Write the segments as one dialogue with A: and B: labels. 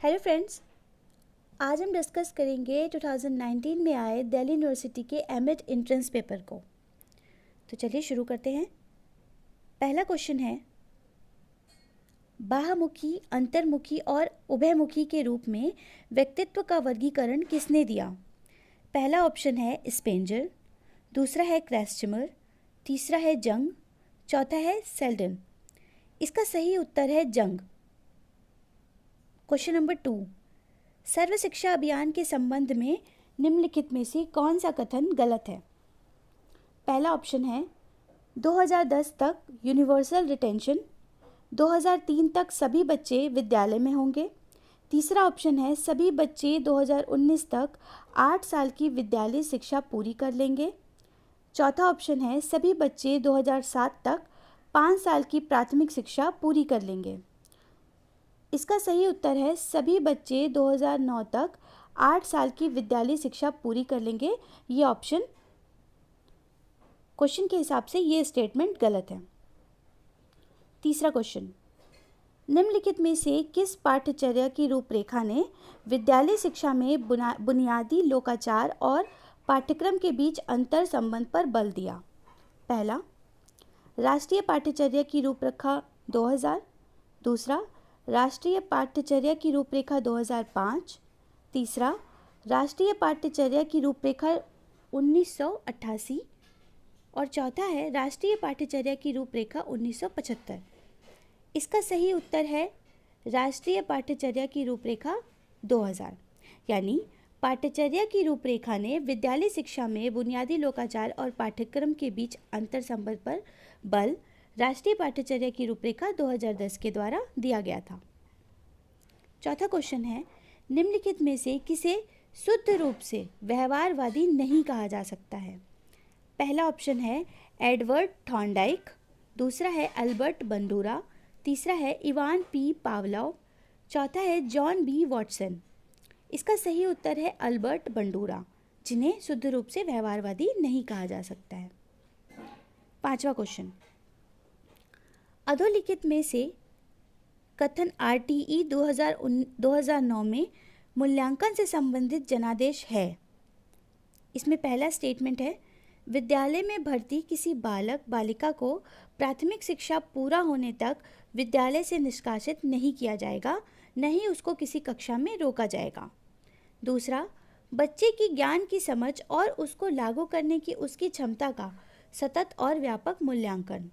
A: Hello friends, आज हम discuss करेंगे 2019 में आए दिल्ली यूनिवर्सिटी के एमएड एंट्रेंस पेपर को। तो चलिए शुरू करते हैं। पहला क्वेश्चन है, बाह्यमुखी, अंतर्मुखी और उभयमुखी के रूप में व्यक्तित्व का वर्गीकरण किसने दिया? पहला ऑप्शन है स्पेंजर, दूसरा है क्रैस्टमर, तीसरा है जंग, चौथा है सेल्डन। इसका सही उत्तर है जंग। क्वेश्चन नंबर 2, सर्व शिक्षा अभियान के संबंध में निम्नलिखित में से कौन सा कथन गलत है? पहला ऑप्शन है 2010 तक यूनिवर्सल रिटेंशन, 2003 तक सभी बच्चे विद्यालय में होंगे। तीसरा ऑप्शन है सभी बच्चे 2019 तक 8 साल की विद्यालय शिक्षा पूरी कर लेंगे। चौथा ऑप्शन है सभी बच्चे 2007 तक 5 साल की प्राथमिक शिक्षा पूरी कर लेंगे। इसका सही उत्तर है सभी बच्चे 2009 तक 8 साल की विद्यालय शिक्षा पूरी कर लेंगे। ये ऑप्शन, क्वेश्चन के हिसाब से ये स्टेटमेंट गलत है। तीसरा क्वेश्चन, निम्नलिखित में से किस पाठ्यचर्या की रूपरेखा ने विद्यालय शिक्षा में बुनियादी लोकाचार और पाठ्यक्रम के बीच अंतर संबंध पर बल दिया? पहला, राष्ट्रीय पाठ्यचर्या की रूपरेखा 2000, दूसरा राष्ट्रीय पाठ्यचर्या की रूपरेखा 2005, तीसरा राष्ट्रीय पाठ्यचर्या की रूपरेखा 1988 और चौथा है राष्ट्रीय पाठ्यचर्या की रूपरेखा 1975। इसका सही उत्तर है राष्ट्रीय पाठ्यचर्या की रूपरेखा 2000। यानी पाठ्यचर्या की रूपरेखा ने विद्यालय शिक्षा में बुनियादी लोकाचार और पाठ्यक्रम के बीच अंतर संबंध पर बल राष्ट्रीय पाठ्यचर्या की रूपरेखा 2010 के द्वारा दिया गया था। चौथा क्वेश्चन है, निम्नलिखित में से किसे शुद्ध रूप से व्यवहारवादी नहीं कहा जा सकता है? पहला ऑप्शन है एडवर्ड थॉर्नडाइक, दूसरा है अल्बर्ट बंडूरा, तीसरा है इवान पी पावलोव, चौथा है जॉन बी वॉटसन। इसका सही उत्तर है अल्बर्ट बंडूरा, जिन्हें शुद्ध रूप से व्यवहारवादी नहीं कहा जा सकता है। पांचवा क्वेश्चन, अधोलिखित में से कथन आरटीई 2009 में मूल्यांकन से संबंधित जनादेश है? इसमें पहला स्टेटमेंट है, विद्यालय में भर्ती किसी बालक बालिका को प्राथमिक शिक्षा पूरा होने तक विद्यालय से निष्कासित नहीं किया जाएगा, न ही उसको किसी कक्षा में रोका जाएगा। दूसरा, बच्चे की ज्ञान की समझ और उसको लागू करने की उसकी क्षमता का सतत और व्यापक मूल्यांकन।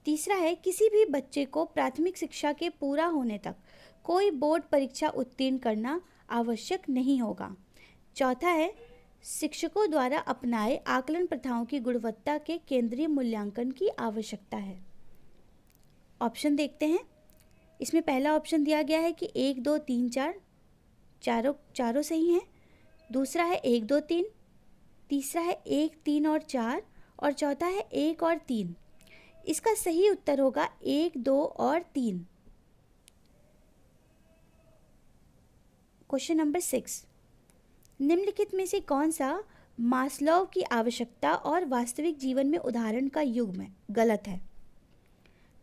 A: तीसरा है, किसी भी बच्चे को प्राथमिक शिक्षा के पूरा होने तक कोई बोर्ड परीक्षा उत्तीर्ण करना आवश्यक नहीं होगा। चौथा है, शिक्षकों द्वारा अपनाए आकलन प्रथाओं की गुणवत्ता के केंद्रीय मूल्यांकन की आवश्यकता है। ऑप्शन देखते हैं। इसमें पहला ऑप्शन दिया गया है कि 1, 2, 3, 4 चारों सही हैं। दूसरा है 1, 2, 3, तीसरा है 1, 3 और 4 और चौथा है 1 और 3। इसका सही उत्तर होगा 1, 2 और 3। क्वेश्चन नंबर 6, निम्नलिखित में से कौन सा मास्लोव की आवश्यकता और वास्तविक जीवन में उदाहरण का युग्म गलत है?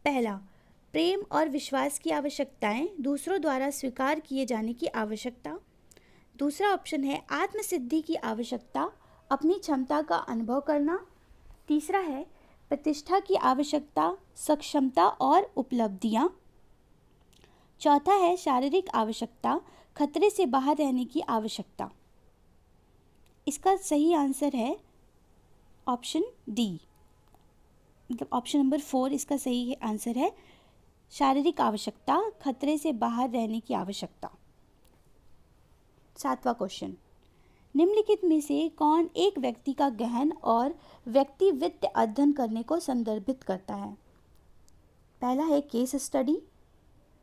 A: पहला, प्रेम और विश्वास की आवश्यकताएं दूसरों द्वारा स्वीकार किए जाने की आवश्यकता। दूसरा ऑप्शन है आत्मसिद्धि की आवश्यकता, अपनी क्षमता का अनुभव करना। तीसरा है प्रतिष्ठा की आवश्यकता, सक्षमता और उपलब्धियां। चौथा है शारीरिक आवश्यकता, खतरे से बाहर रहने की आवश्यकता। इसका सही आंसर है ऑप्शन डी, मतलब ऑप्शन नंबर 4 इसका सही आंसर है, शारीरिक आवश्यकता, खतरे से बाहर रहने की आवश्यकता। 7वां क्वेश्चन, निम्नलिखित में से कौन एक व्यक्ति का गहन और व्यक्तिवित्त अध्ययन करने को संदर्भित करता है? पहला है केस स्टडी,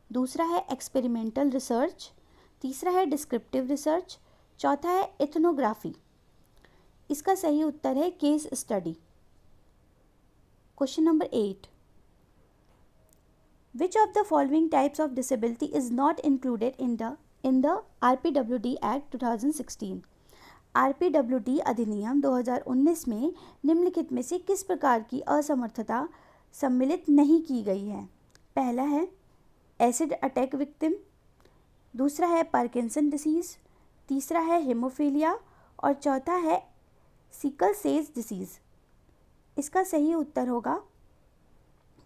A: दूसरा है एक्सपेरिमेंटल रिसर्च, तीसरा है डिस्क्रिप्टिव रिसर्च, चौथा है इथनोग्राफी। इसका सही उत्तर है case study. Question number 8, which of the following types of disability is not included in the RPWD act 2016? RPWD अधिनियम 2019 में निम्नलिखित में से किस प्रकार की असमर्थता सम्मिलित नहीं की गई है? पहला है एसिड अटैक विक्टिम, दूसरा है पार्किंसन डिसीज़, तीसरा है हेमोफीलिया और चौथा है सिकल सेल डिसीज़। इसका सही उत्तर होगा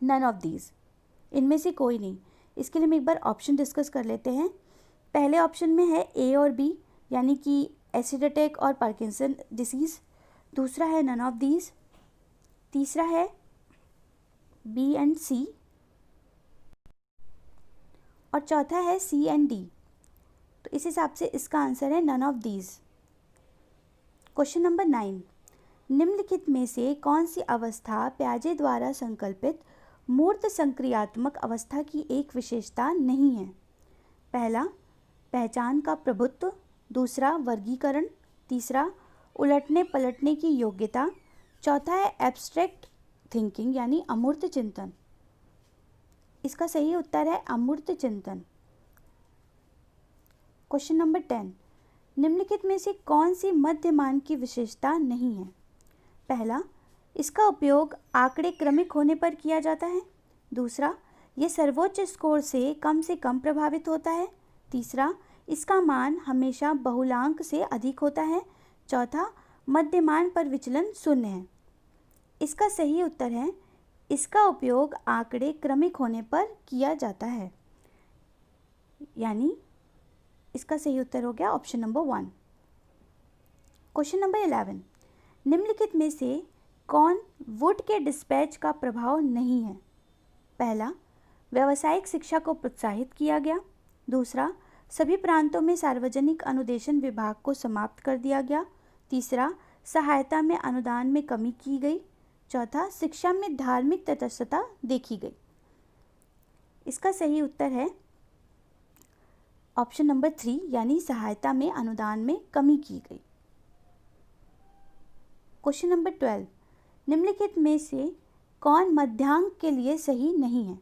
A: नन ऑफ दीज, इनमें से कोई नहीं। इसके लिए हम एक बार ऑप्शन डिस्कस कर लेते हैं। पहले ऑप्शन में है ए और बी, यानी कि एसिड अटैक और पार्किंसन डिसीज़। दूसरा है नन ऑफ दीज, तीसरा है बी एंड सी और चौथा है सी एंड डी। तो इस हिसाब से इसका आंसर है none of these. Question number 9, निम्नलिखित में से कौन सी अवस्था पियाजे द्वारा संकल्पित मूर्त संक्रियात्मक अवस्था की एक विशेषता नहीं है? पहला, पहचान का प्रभुत्व, दूसरा वर्गीकरण, तीसरा उलटने पलटने की योग्यता, चौथा है एब्स्ट्रैक्ट थिंकिंग यानी अमूर्त चिंतन। इसका सही उत्तर है अमूर्त चिंतन। क्वेश्चन नंबर 10, निम्नलिखित में से कौन सी मध्यमान की विशेषता नहीं है? पहला, इसका उपयोग आंकड़े क्रमिक होने पर किया जाता है। दूसरा, ये सर्वोच्च स्कोर से कम प्रभावित होता है। तीसरा, इसका मान हमेशा बहुलांक से अधिक होता है। चौथा, मध्यमान पर विचलन शून्य है। इसका सही उत्तर है इसका उपयोग आंकड़े क्रमिक होने पर किया जाता है, यानी इसका सही उत्तर हो गया ऑप्शन नंबर 1। क्वेश्चन नंबर 11, निम्नलिखित में से कौन वुड के डिस्पैच का प्रभाव नहीं है? पहला, व्यावसायिक शिक्षा को प्रोत्साहित किया गया। दूसरा, सभी प्रांतों में सार्वजनिक अनुदेशन विभाग को समाप्त कर दिया गया। तीसरा, सहायता में अनुदान में कमी की गई। चौथा, शिक्षा में धार्मिक तटस्थता देखी गई। इसका सही उत्तर है ऑप्शन नंबर 3, यानी सहायता में अनुदान में कमी की गई। क्वेश्चन नंबर 12, निम्नलिखित में से कौन मध्यांक के लिए सही नहीं है?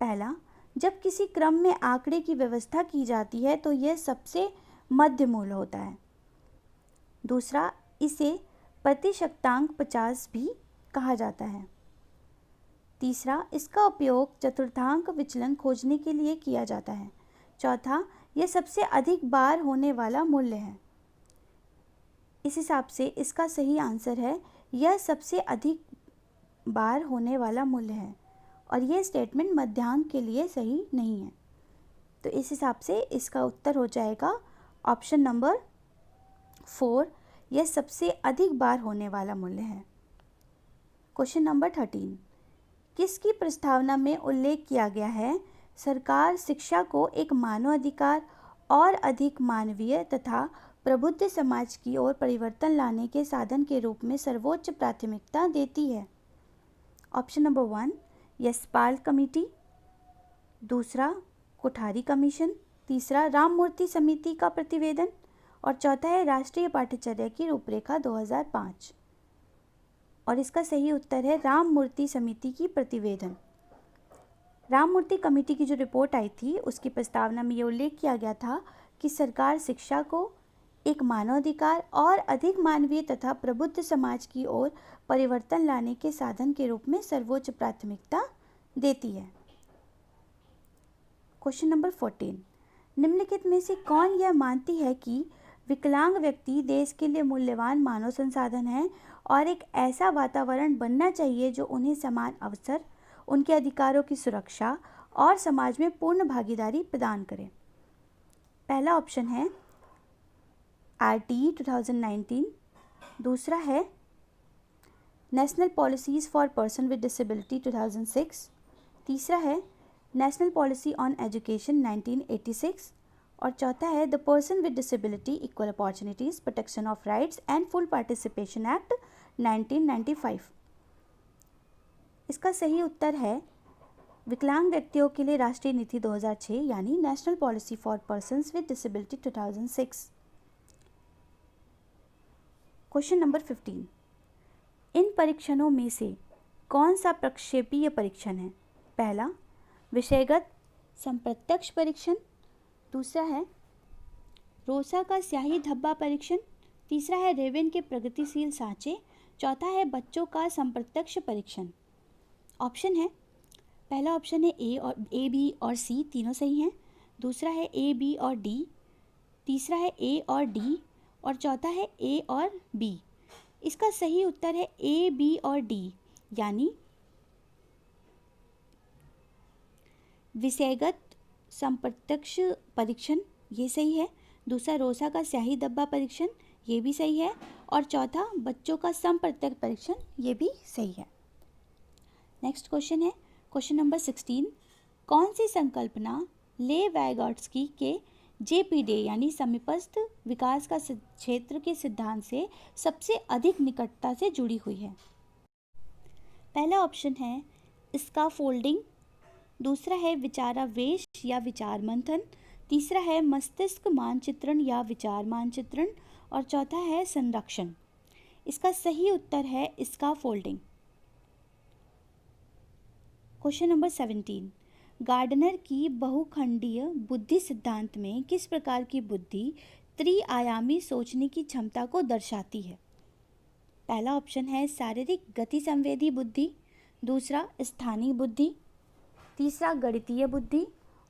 A: पहला, जब किसी क्रम में आंकड़े की व्यवस्था की जाती है तो यह सबसे मध्य मूल होता है। दूसरा, इसे प्रतिशतांक 50 भी कहा जाता है। तीसरा, इसका उपयोग चतुर्थांक विचलन खोजने के लिए किया जाता है। चौथा, यह सबसे अधिक बार होने वाला मूल्य है। इस हिसाब से इसका सही आंसर है यह सबसे अधिक बार होने वाला मूल्य है और यह स्टेटमेंट मध्यांक के लिए सही नहीं है। तो इस हिसाब से इसका उत्तर हो जाएगा ऑप्शन नंबर 4, यह सबसे अधिक बार होने वाला मूल्य है। क्वेश्चन नंबर 13, किसकी प्रस्तावना में उल्लेख किया गया है सरकार शिक्षा को एक मानवाधिकार और अधिक मानवीय तथा प्रबुद्ध समाज की ओर परिवर्तन लाने के साधन के रूप में सर्वोच्च प्राथमिकता देती है? Option number 1, Yashpal committee. दूसरा, कोठारी कमीशन। तीसरा, राममूर्ति समिति का प्रतिवेदन और चौथा है राष्ट्रीय पाठ्यचर्या की रूपरेखा 2005। और इसका सही उत्तर है राममूर्ति समिति की प्रतिवेदन। राममूर्ति कमेटी की जो रिपोर्ट आई थी उसकी प्रस्तावना में ये उल्लेख किया गया था कि सरकार शिक्षा को एक मानवाधिकार और अधिक मानवीय तथा प्रबुद्ध समाज की ओर परिवर्तन लाने के साधन के रूप में सर्वोच्च प्राथमिकता देती है। क्वेश्चन नंबर 14, निम्नलिखित में से कौन यह मानती है कि विकलांग व्यक्ति देश के लिए मूल्यवान मानव संसाधन है और एक ऐसा वातावरण बनना चाहिए जो उन्हें समान अवसर, उनके अधिकारों की सुरक्षा और समाज में पूर्ण भागीदारी प्रदान करे? पहला ऑप्शन है RTE 2019। दूसरा है national policies for person with disability 2006। तीसरा है नेशनल पॉलिसी ऑन एजुकेशन 1986 और चौथा है the person with disability equal opportunities protection of rights and full participation act 1995। इसका सही उत्तर है विकलांग व्यक्तियों के लिए राष्ट्रीय नीति 2006 यानी national policy for persons with disability 2006। Question number 15, इन परीक्षणों में से कौन सा प्रक्षेपीय परीक्षण है? पहला, विषयगत संप्रत्यक्ष परीक्षण। दूसरा है रोसा का स्याही धब्बा परीक्षण। तीसरा है रेवेन के प्रगतिशील सांचे। चौथा है बच्चों का संप्रत्यक्ष परीक्षण। ऑप्शन है, पहला ऑप्शन है ए, बी और सी तीनों सही हैं। दूसरा है ए, बी और डी, तीसरा है ए और डी और चौथा है ए और बी। इसका सही उत्तर है ए, बी और डी, यानी विषयगत संप्रत्यक्ष परीक्षण, ये सही है। दूसरा रोसा का स्याही धब्बा परीक्षण, ये भी सही है। और चौथा बच्चों का संप्रत्यक्ष परीक्षण, ये भी सही है। नेक्स्ट क्वेश्चन है क्वेश्चन नंबर 16। कौन सी संकल्पना ले वैगॉट्स्की के जेपीडे यानी समीपस्थ विकास का क्षेत्र के सिद्धांत से सबसे अधिक निकटता से जुड़ी हुई है? पहला ऑप्शन है स्काफोल्डिंग, दूसरा है विचारावेश या विचार मंथन, तीसरा है मस्तिष्क मानचित्रण या विचार मानचित्रण और चौथा है संरक्षण। इसका सही उत्तर है स्काफोल्डिंग। Question number 17। गार्डनर की बहुखंडीय बुद्धि सिद्धांत में किस प्रकार की बुद्धि त्रिआयामी सोचने की क्षमता को दर्शाती है? पहला ऑप्शन है शारीरिक गति संवेदी बुद्धि, दूसरा स्थानीय बुद्धि, तीसरा गणितीय बुद्धि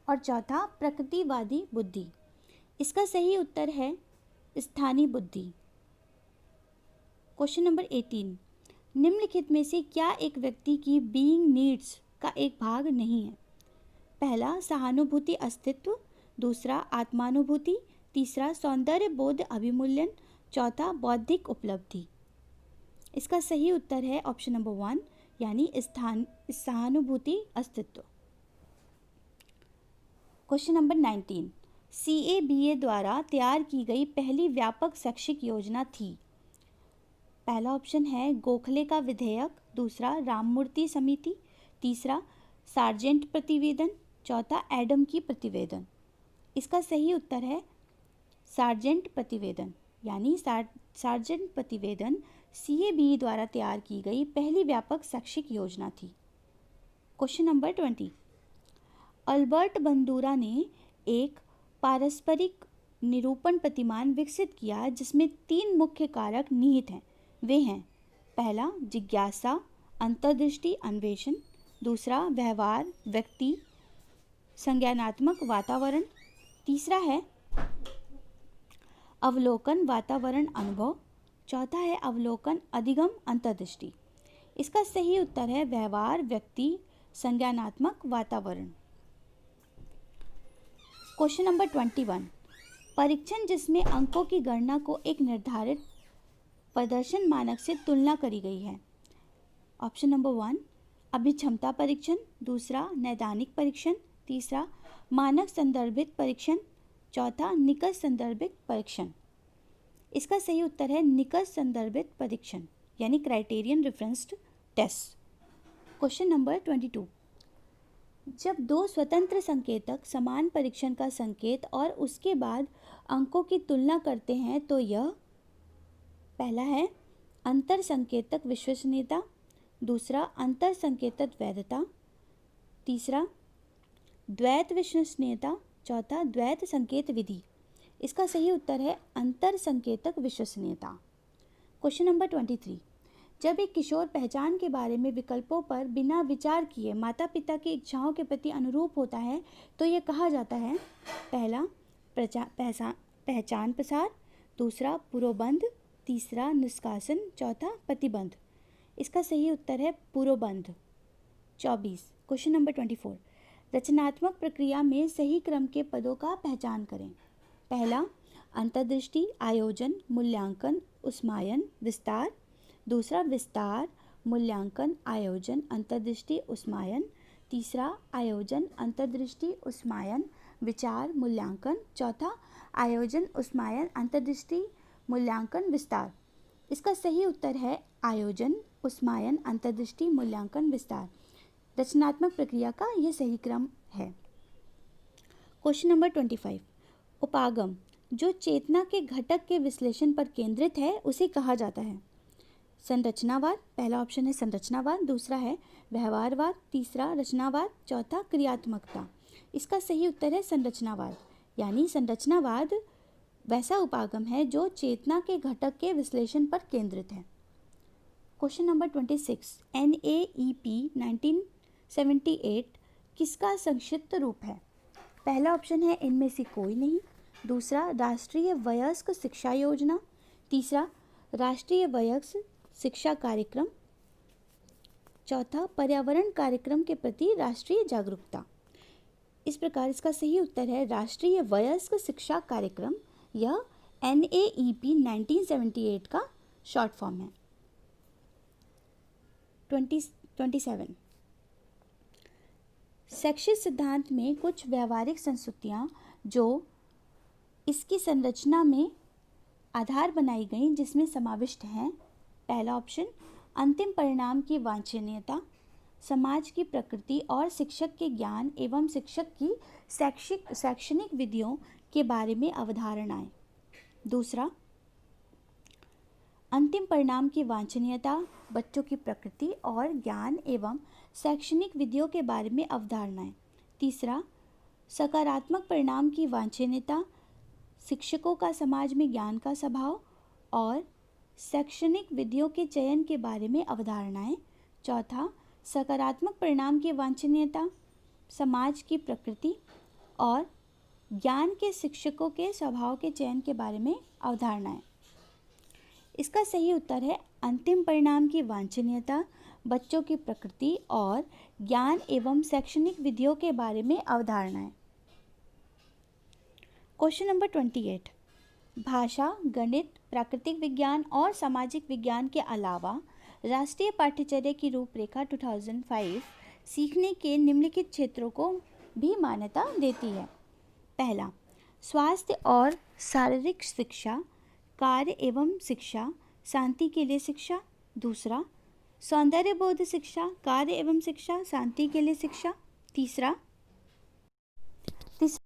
A: और चौथा प्रकृतिवादी बुद्धि। इसका सही उत्तर है स्थानीय बुद्धि। Question number 18। निम्नलिखित में से क्या एक व्यक्ति की बीइंग नीड्स का एक भाग नहीं है? पहला सहानुभूति अस्तित्व, दूसरा आत्मानुभूति, तीसरा सौंदर्य बोध अभिमूल्यन, चौथा बौद्धिक उपलब्धि। इसका सही उत्तर है ऑप्शन नंबर 1 यानी सहानुभूति अस्तित्व। Question number 19। CABA द्वारा तैयार की गई पहली व्यापक शैक्षिक योजना थी? पहला ऑप्शन है गोखले का विधेयक, दूसरा राममूर्ति समिति, तीसरा सार्जेंट प्रतिवेदन, चौथा एडम की प्रतिवेदन। इसका सही उत्तर है सार्जेंट प्रतिवेदन, यानी सार्जेंट प्रतिवेदन CABA द्वारा तैयार की गई पहली व्यापक शैक्षिक योजना थी। Question number 20। अल्बर्ट बंदूरा ने एक पारस्परिक निरूपण प्रतिमान विकसित किया जिसमें 3 मुख्य कारक निहित हैं। वे हैं पहला जिज्ञासा, अंतर्दृष्टि अन्वेषण, दूसरा व्यवहार व्यक्ति संज्ञानात्मक वातावरण, तीसरा है अवलोकन वातावरण अनुभव, चौथा है अवलोकन अधिगम अंतर्दृष्टि। इसका सही उत्तर है व्यवहार व्यक्ति संज्ञानात्मक वातावरण। Question number 21। परीक्षण जिसमें अंकों की गणना को एक निर्धारित प्रदर्शन मानक से तुलना करी गई है। ऑप्शन नंबर 1 अभिक्षमता परीक्षण, दूसरा नैदानिक परीक्षण, तीसरा मानक संदर्भित परीक्षण, चौथा निकष संदर्भित परीक्षण। इसका सही उत्तर है निकष संदर्भित परीक्षण यानी criterion referenced test. Question number 22। जब 2 स्वतंत्र संकेतक समान परीक्षण का संकेत और उसके बाद अंकों की तुलना करते हैं तो यह पहला है अंतर संकेतक विश्वसनीयता, दूसरा अंतर संकेतक वैधता, तीसरा द्वैत विश्वसनीयता, चौथा द्वैत संकेत विधि। इसका सही उत्तर है अंतर संकेतक विश्वसनीयता। Question number 23। जब एक किशोर पहचान के बारे में विकल्पों पर बिना विचार किए माता पिता की इच्छाओं के प्रति अनुरूप होता है तो यह कहा जाता है पहला पहचान प्रसार, दूसरा पुरोबंध, तीसरा निष्कासन, चौथा प्रतिबंध। इसका सही उत्तर है पुरोबंध। 24। Question number 24। रचनात्मक प्रक्रिया में सही क्रम के पदों का पहचान करें। पहला अंतर्दृष्टि, आयोजन, मूल्यांकन, उस्मायन, विस्तार, दूसरा विस्तार, मूल्यांकन, आयोजन, अंतर्दृष्टि, उस्मायन, तीसरा आयोजन, अंतर्दृष्टि, उस्मायन, विचार, मूल्यांकन, चौथा आयोजन, उस्मायन, अंतर्दृष्टि, मूल्यांकन, विस्तार। इसका सही उत्तर है आयोजन, उस्मायन, अंतर्दृष्टि, मूल्यांकन, विस्तार। रचनात्मक प्रक्रिया का यह सही क्रम है। Question number 25। उपागम जो चेतना के घटक के विश्लेषण पर केंद्रित है उसे कहा जाता है। संरचनावाद, पहला ऑप्शन है संरचनावाद, दूसरा है व्यवहारवाद, तीसरा रचनावाद, चौथा क्रियात्मकता। इसका सही उत्तर है संरचनावाद, यानी संरचनावाद वैसा उपागम है जो चेतना के घटक के विश्लेषण पर केंद्रित है। Question number 26। NAEP 1978 किसका संक्षिप्त रूप है? पहला ऑप्शन है इनमें से कोई नहीं, दूसरा राष्ट्रीय वयस्क शिक्षा योजना, तीसरा राष्ट्रीय वयस्क शिक्षा कार्यक्रम, चौथा पर्यावरण कार्यक्रम के प्रति राष्ट्रीय जागरूकता। इस प्रकार इसका सही उत्तर है राष्ट्रीय वयस्क शिक्षा कार्यक्रम। यह NAEP 1978 का शॉर्ट फॉर्म है। 27 शैक्षिक सिद्धांत में कुछ व्यवहारिक संस्तुतियाँ जो इसकी संरचना में आधार बनाई गई जिसमें समाविष्ट हैं। पहला ऑप्शन अंतिम परिणाम की वांछनीयता, समाज की प्रकृति और शिक्षक के ज्ञान एवं शिक्षक की शैक्षणिक विधियों के बारे में अवधारणाएं। दूसरा अंतिम परिणाम की वांछनीयता, बच्चों की प्रकृति और ज्ञान एवं शैक्षणिक विधियों के बारे में अवधारणाएं। तीसरा सकारात्मक परिणाम की वांछनीयता, शिक्षकों का समाज में ज्ञान का स्वभाव और शैक्षणिक विधियों के चयन के बारे में अवधारणाएं। चौथा सकारात्मक परिणाम की वांछनीयता, समाज की प्रकृति और ज्ञान के शिक्षकों के स्वभाव के चयन के बारे में अवधारणाएं। इसका सही उत्तर है अंतिम परिणाम की वांछनीयता, बच्चों की प्रकृति और ज्ञान एवं शैक्षणिक विधियों के बारे में अवधारणाएं। क्वेश्चन नंबर 28 भाषा, गणित, प्राकृतिक विज्ञान और सामाजिक विज्ञान के अलावा राष्ट्रीय पाठ्यचर्या की रूपरेखा 2005 सीखने के निम्नलिखित क्षेत्रों को भी मान्यता देती है। पहला स्वास्थ्य और शारीरिक शिक्षा, कार्य एवं शिक्षा, शांति के लिए शिक्षा। दूसरा सौंदर्यबोध शिक्षा, कार्य एवं शिक्षा, शांति के लिए शिक्षा। तीसरा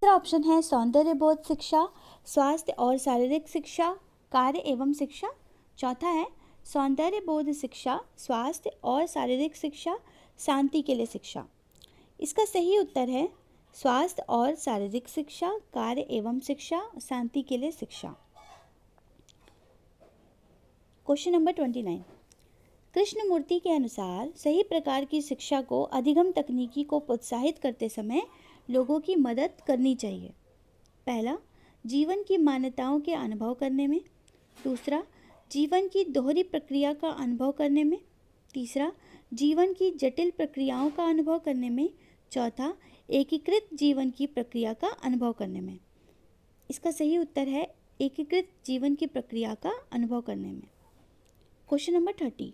A: ऑप्शन है सौंदर्यबोध शिक्षा, स्वास्थ्य और शारीरिक शिक्षा, कार्य एवं शिक्षा। चौथा है सौंदर्यबोध शिक्षा, स्वास्थ्य और शारीरिक शिक्षा, शांति के लिए शिक्षा। इसका सही उत्तर है स्वास्थ्य और शारीरिक शिक्षा, कार्य एवं शिक्षा, शांति के लिए शिक्षा। क्वेश्चन नंबर 29 कृष्णमूर्ति के अनुसार सही प्रकार की शिक्षा को अधिगम तकनीकी को प्रोत्साहित करते समय लोगों की मदद करनी चाहिए। पहला जीवन की मान्यताओं के अनुभव करने में। दूसरा जीवन की दोहरी प्रक्रिया का अनुभव करने में। तीसरा जीवन की जटिल प्रक्रियाओं का अनुभव करने में। चौथा एकीकृत जीवन की प्रक्रिया का अनुभव करने में। इसका सही उत्तर है एकीकृत जीवन की प्रक्रिया का अनुभव करने में। क्वेश्चन नंबर 30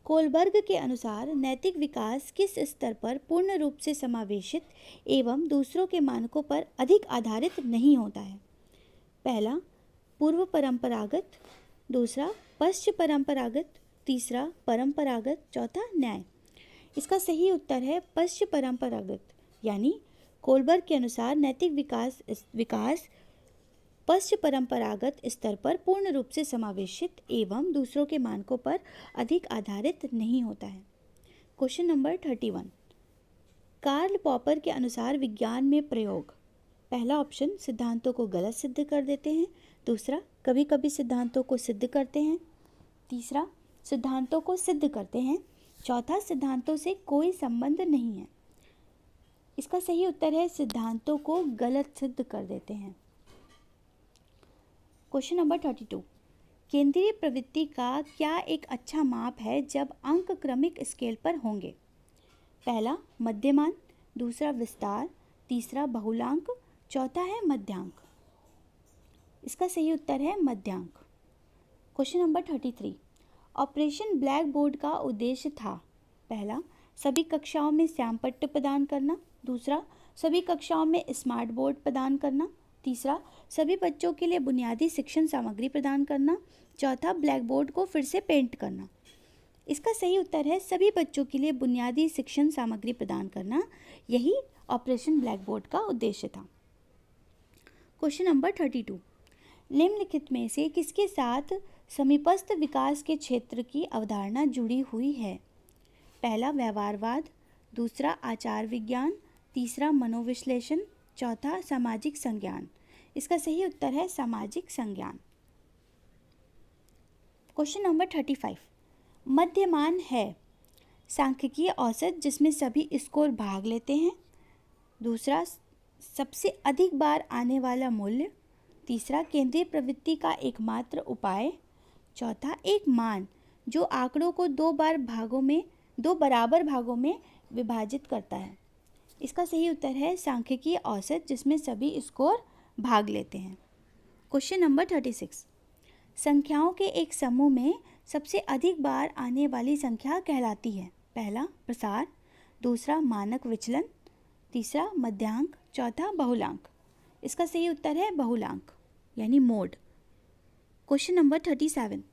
A: कोलबर्ग के अनुसार नैतिक विकास किस स्तर पर पूर्ण रूप से समावेशित एवं दूसरों के मानकों पर अधिक आधारित नहीं होता है। पहला पूर्व परंपरागत, दूसरा पश्चिम परंपरागत, तीसरा परंपरागत, चौथा न्याय। इसका सही उत्तर है पश्चिम परंपरागत, यानी कोलबर्ग के अनुसार नैतिक विकास पश्चिम परंपरागत स्तर पर पूर्ण रूप से समावेशित एवं दूसरों के मानकों पर अधिक आधारित नहीं होता है। क्वेश्चन नंबर 31 कार्ल पॉपर के अनुसार विज्ञान में प्रयोग। पहला ऑप्शन सिद्धांतों को गलत सिद्ध कर देते हैं। दूसरा कभी कभी सिद्धांतों को सिद्ध करते हैं। तीसरा सिद्धांतों को सिद्ध करते हैं। चौथा सिद्धांतों से कोई संबंध नहीं है। इसका सही उत्तर है सिद्धांतों को गलत सिद्ध कर देते हैं। क्वेश्चन नंबर 32 केंद्रीय प्रवृत्ति का क्या एक अच्छा माप है जब अंक क्रमिक स्केल पर होंगे। पहला मध्यमान, दूसरा विस्तार, तीसरा बहुलांक, चौथा है मध्यांक। इसका सही उत्तर है मध्यांक। Question number 33 operation blackboard का उद्देश्य था। पहला सभी कक्षाओं में श्याम पट्ट प्रदान करना। दूसरा सभी कक्षाओं में स्मार्ट बोर्ड प्रदान करना। तीसरा सभी बच्चों के लिए बुनियादी शिक्षण सामग्री प्रदान करना। चौथा ब्लैक बोर्ड को फिर से पेंट करना। इसका सही उत्तर है सभी बच्चों के लिए बुनियादी शिक्षण सामग्री प्रदान करना। यही ऑपरेशन ब्लैक बोर्ड का उद्देश्य था। क्वेश्चन नंबर 32 निम्नलिखित में से किसके साथ समीपस्थ विकास के क्षेत्र की अवधारणा जुड़ी हुई है। पहला व्यवहारवाद, दूसरा आचार विज्ञान, तीसरा मनोविश्लेषण, चौथा सामाजिक संज्ञान। इसका सही उत्तर है सामाजिक संज्ञान। क्वेश्चन नंबर 35 मध्यमान है सांख्यिकीय औसत जिसमें सभी स्कोर भाग लेते हैं। दूसरा सबसे अधिक बार आने वाला मूल्य, तीसरा केंद्रीय प्रवृत्ति का एकमात्र उपाय, चौथा एक मान जो आंकड़ों को दो बराबर भागों में विभाजित करता है। इसका सही उत्तर है सांख्यिकीय औसत, जिसमें सभी स्कोर भाग लेते हैं। क्वेश्चन नंबर 36, संख्याओं के एक समूह में सबसे अधिक बार आने वाली संख्या कहलाती है? पहला प्रसार, दूसरा मानक विचलन, तीसरा मध्यांक, चौथा बहुलांक। इसका सही उत्तर है बहुलांक यानी मोड। क्वेश्चन नंबर 37,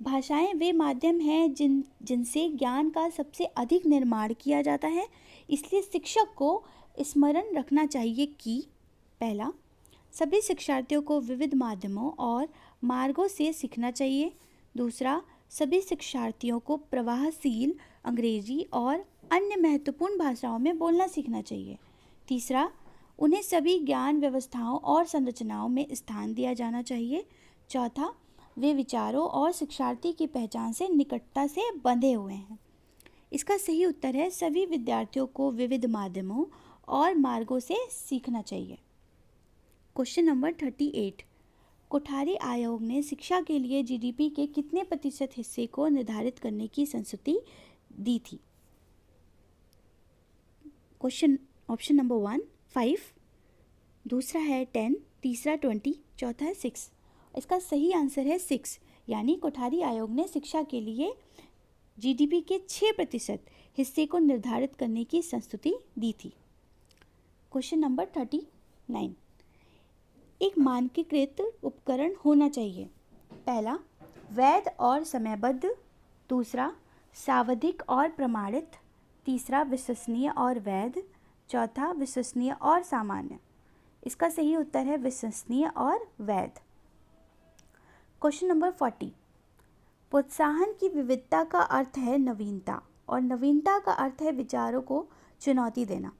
A: भाषाएं वे माध्यम हैं जिनसे ज्ञान का सबसे अधिक निर्माण किया जाता है, इसलिए शिक्षक को स्मरण रखना चाहिए कि पहला, सभी शिक्षार्थियों को विविध माध्यमों और मार्गों से सीखना चाहिए। दूसरा, सभी शिक्षार्थियों को प्रवाहशील अंग्रेजी और अन्य महत्वपूर्ण भाषाओं में बोलना सीखना चाहिए। तीसरा, उन्हें सभी ज्ञान व्यवस्थाओं और संरचनाओं में स्थान दिया जाना चाहिए। चौथा, वे विचारों और शिक्षार्थी की पहचान से निकटता से बंधे हुए हैं। इसका सही उत्तर है सभी विद्यार्थियों को विविध माध्यमों और मार्गों से सीखना चाहिए। क्वेश्चन नंबर 38, कोठारी आयोग ने शिक्षा के लिए जीडीपी के कितने प्रतिशत हिस्से को निर्धारित करने की संस्तुति दी थी? क्वेश्चन ऑप्शन नंबर 1 5, दूसरा है 10, तीसरा 20, चौथा है 6। इसका सही आंसर है 6, यानी कोठारी आयोग ने शिक्षा के लिए जीडीपी के 6% हिस्से को निर्धारित करने की संस्तुति दी थी। क्वेश्चन नंबर 39, एक मानकीकृत उपकरण होना चाहिए। पहला, वैध और समयबद्ध, दूसरा सावधिक और प्रमाणित, तीसरा विश्वसनीय और वैध, चौथा विश्वसनीय और सामान्य। इसका सही उत्तर है विश्वसनीय और वैध। क्वेश्चन नंबर 40, प्रोत्साहन की विविधता का अर्थ है नवीनता और नवीनता का अर्थ है विचारों को चुनौती देना।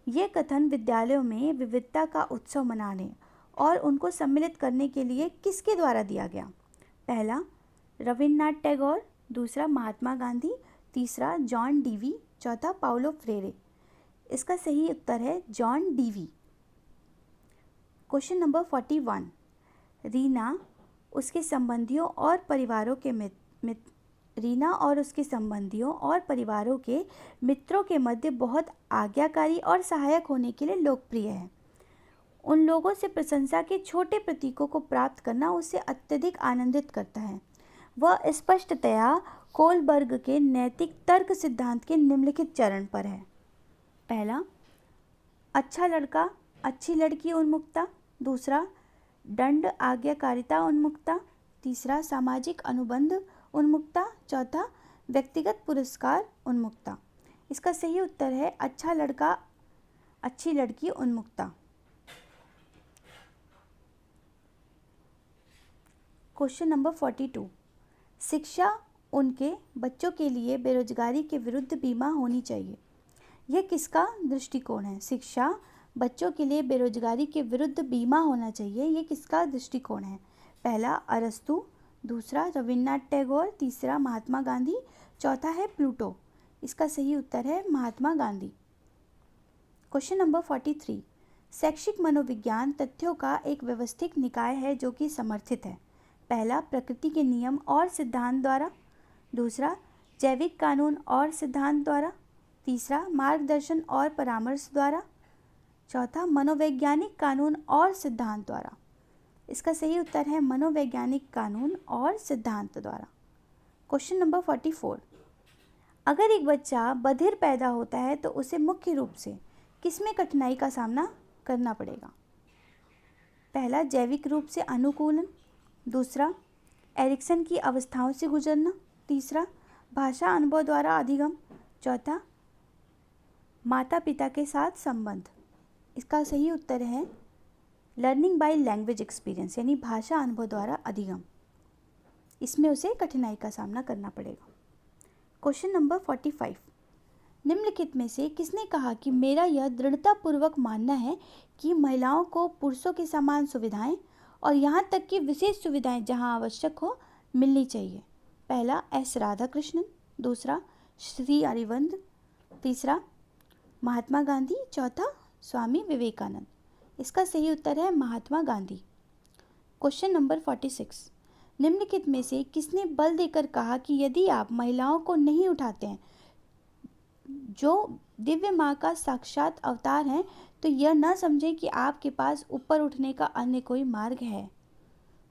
A: ये कथन विद्यालयों में विविधता का उत्सव मनाने और उनको सम्मिलित करने के लिए किसके द्वारा दिया गया? पहला, रविन्द्रनाथ टैगोर, दूसरा महात्मा गांधी, तीसरा जॉन डीवी, चौथा पाउलो फ्रेरे। इसका सही उत्तर है John Dewey. Question number 41, Reena उसके संबंधियों और परिवारों के मित्रों के मध्य बहुत आज्ञाकारी और सहायक होने के लिए लोकप्रिय है। उन लोगों से प्रशंसा के छोटे प्रतीकों को प्राप्त करना उसे अत्यधिक आनंदित करता है। वह स्पष्टतया कोलबर्ग के नैतिक तर्क सिद्धांत के निम्नलिखित चरण पर है। पहला, अच्छा लड़का अच्छी लड़की उन्मुखता, दूसरा दंड आज्ञाकारिता उन्मुखता, तीसरा सामाजिक अनुबंध उन्मुखता, चौथा व्यक्तिगत पुरस्कार उन्मुखता। इसका सही उत्तर है अच्छा लड़का अच्छी लड़की उन्मुखता। क्वेश्चन नंबर 42, शिक्षा उनके बच्चों के लिए बेरोजगारी के विरुद्ध बीमा होनी चाहिए। यह किसका दृष्टिकोण है? शिक्षा बच्चों के लिए बेरोजगारी के विरुद्ध बीमा होना चाहिए, ये किसका दृष्टिकोण है? पहला अरस्तु, दूसरा रविन्द्रनाथ टैगोर, तीसरा महात्मा गांधी, चौथा है प्लूटो। इसका सही उत्तर है महात्मा गांधी। क्वेश्चन नंबर 43, शैक्षिक मनोविज्ञान तथ्यों का एक व्यवस्थित निकाय है जो कि समर्थित है। पहला, प्रकृति के नियम और सिद्धांत द्वारा, दूसरा जैविक कानून और सिद्धांत द्वारा, तीसरा मार्गदर्शन और परामर्श द्वारा, चौथा मनोवैज्ञानिक कानून और सिद्धांत द्वारा। इसका सही उत्तर है मनोवैज्ञानिक कानून और सिद्धांत द्वारा। क्वेश्चन नंबर 44, अगर एक बच्चा बधिर पैदा होता है तो उसे मुख्य रूप से किसमें कठिनाई का सामना करना पड़ेगा? पहला, जैविक रूप से अनुकूलन, दूसरा एरिक्सन की अवस्थाओं से गुजरना, तीसरा भाषा अनुभव द्वारा अधिगम, चौथा माता पिता के साथ संबंध। इसका सही उत्तर है लर्निंग बाय लैंग्वेज एक्सपीरियंस यानी भाषा अनुभव द्वारा अधिगम। इसमें उसे कठिनाई का सामना करना पड़ेगा। क्वेश्चन नंबर 45, निम्नलिखित में से किसने कहा कि मेरा यह दृढ़तापूर्वक मानना है कि महिलाओं को पुरुषों के समान सुविधाएं और यहाँ तक कि विशेष सुविधाएं जहाँ आवश्यक हो मिलनी चाहिए? पहला एस राधाकृष्णन, दूसरा श्री अरविंद, तीसरा महात्मा गांधी, चौथा स्वामी विवेकानंद। इसका सही उत्तर है महात्मा गांधी। क्वेश्चन नंबर 46, निम्नलिखित में से किसने बल देकर कहा कि यदि आप महिलाओं को नहीं उठाते हैं जो दिव्य माँ का साक्षात अवतार हैं, तो यह न समझें कि आपके पास ऊपर उठने का अन्य कोई मार्ग है।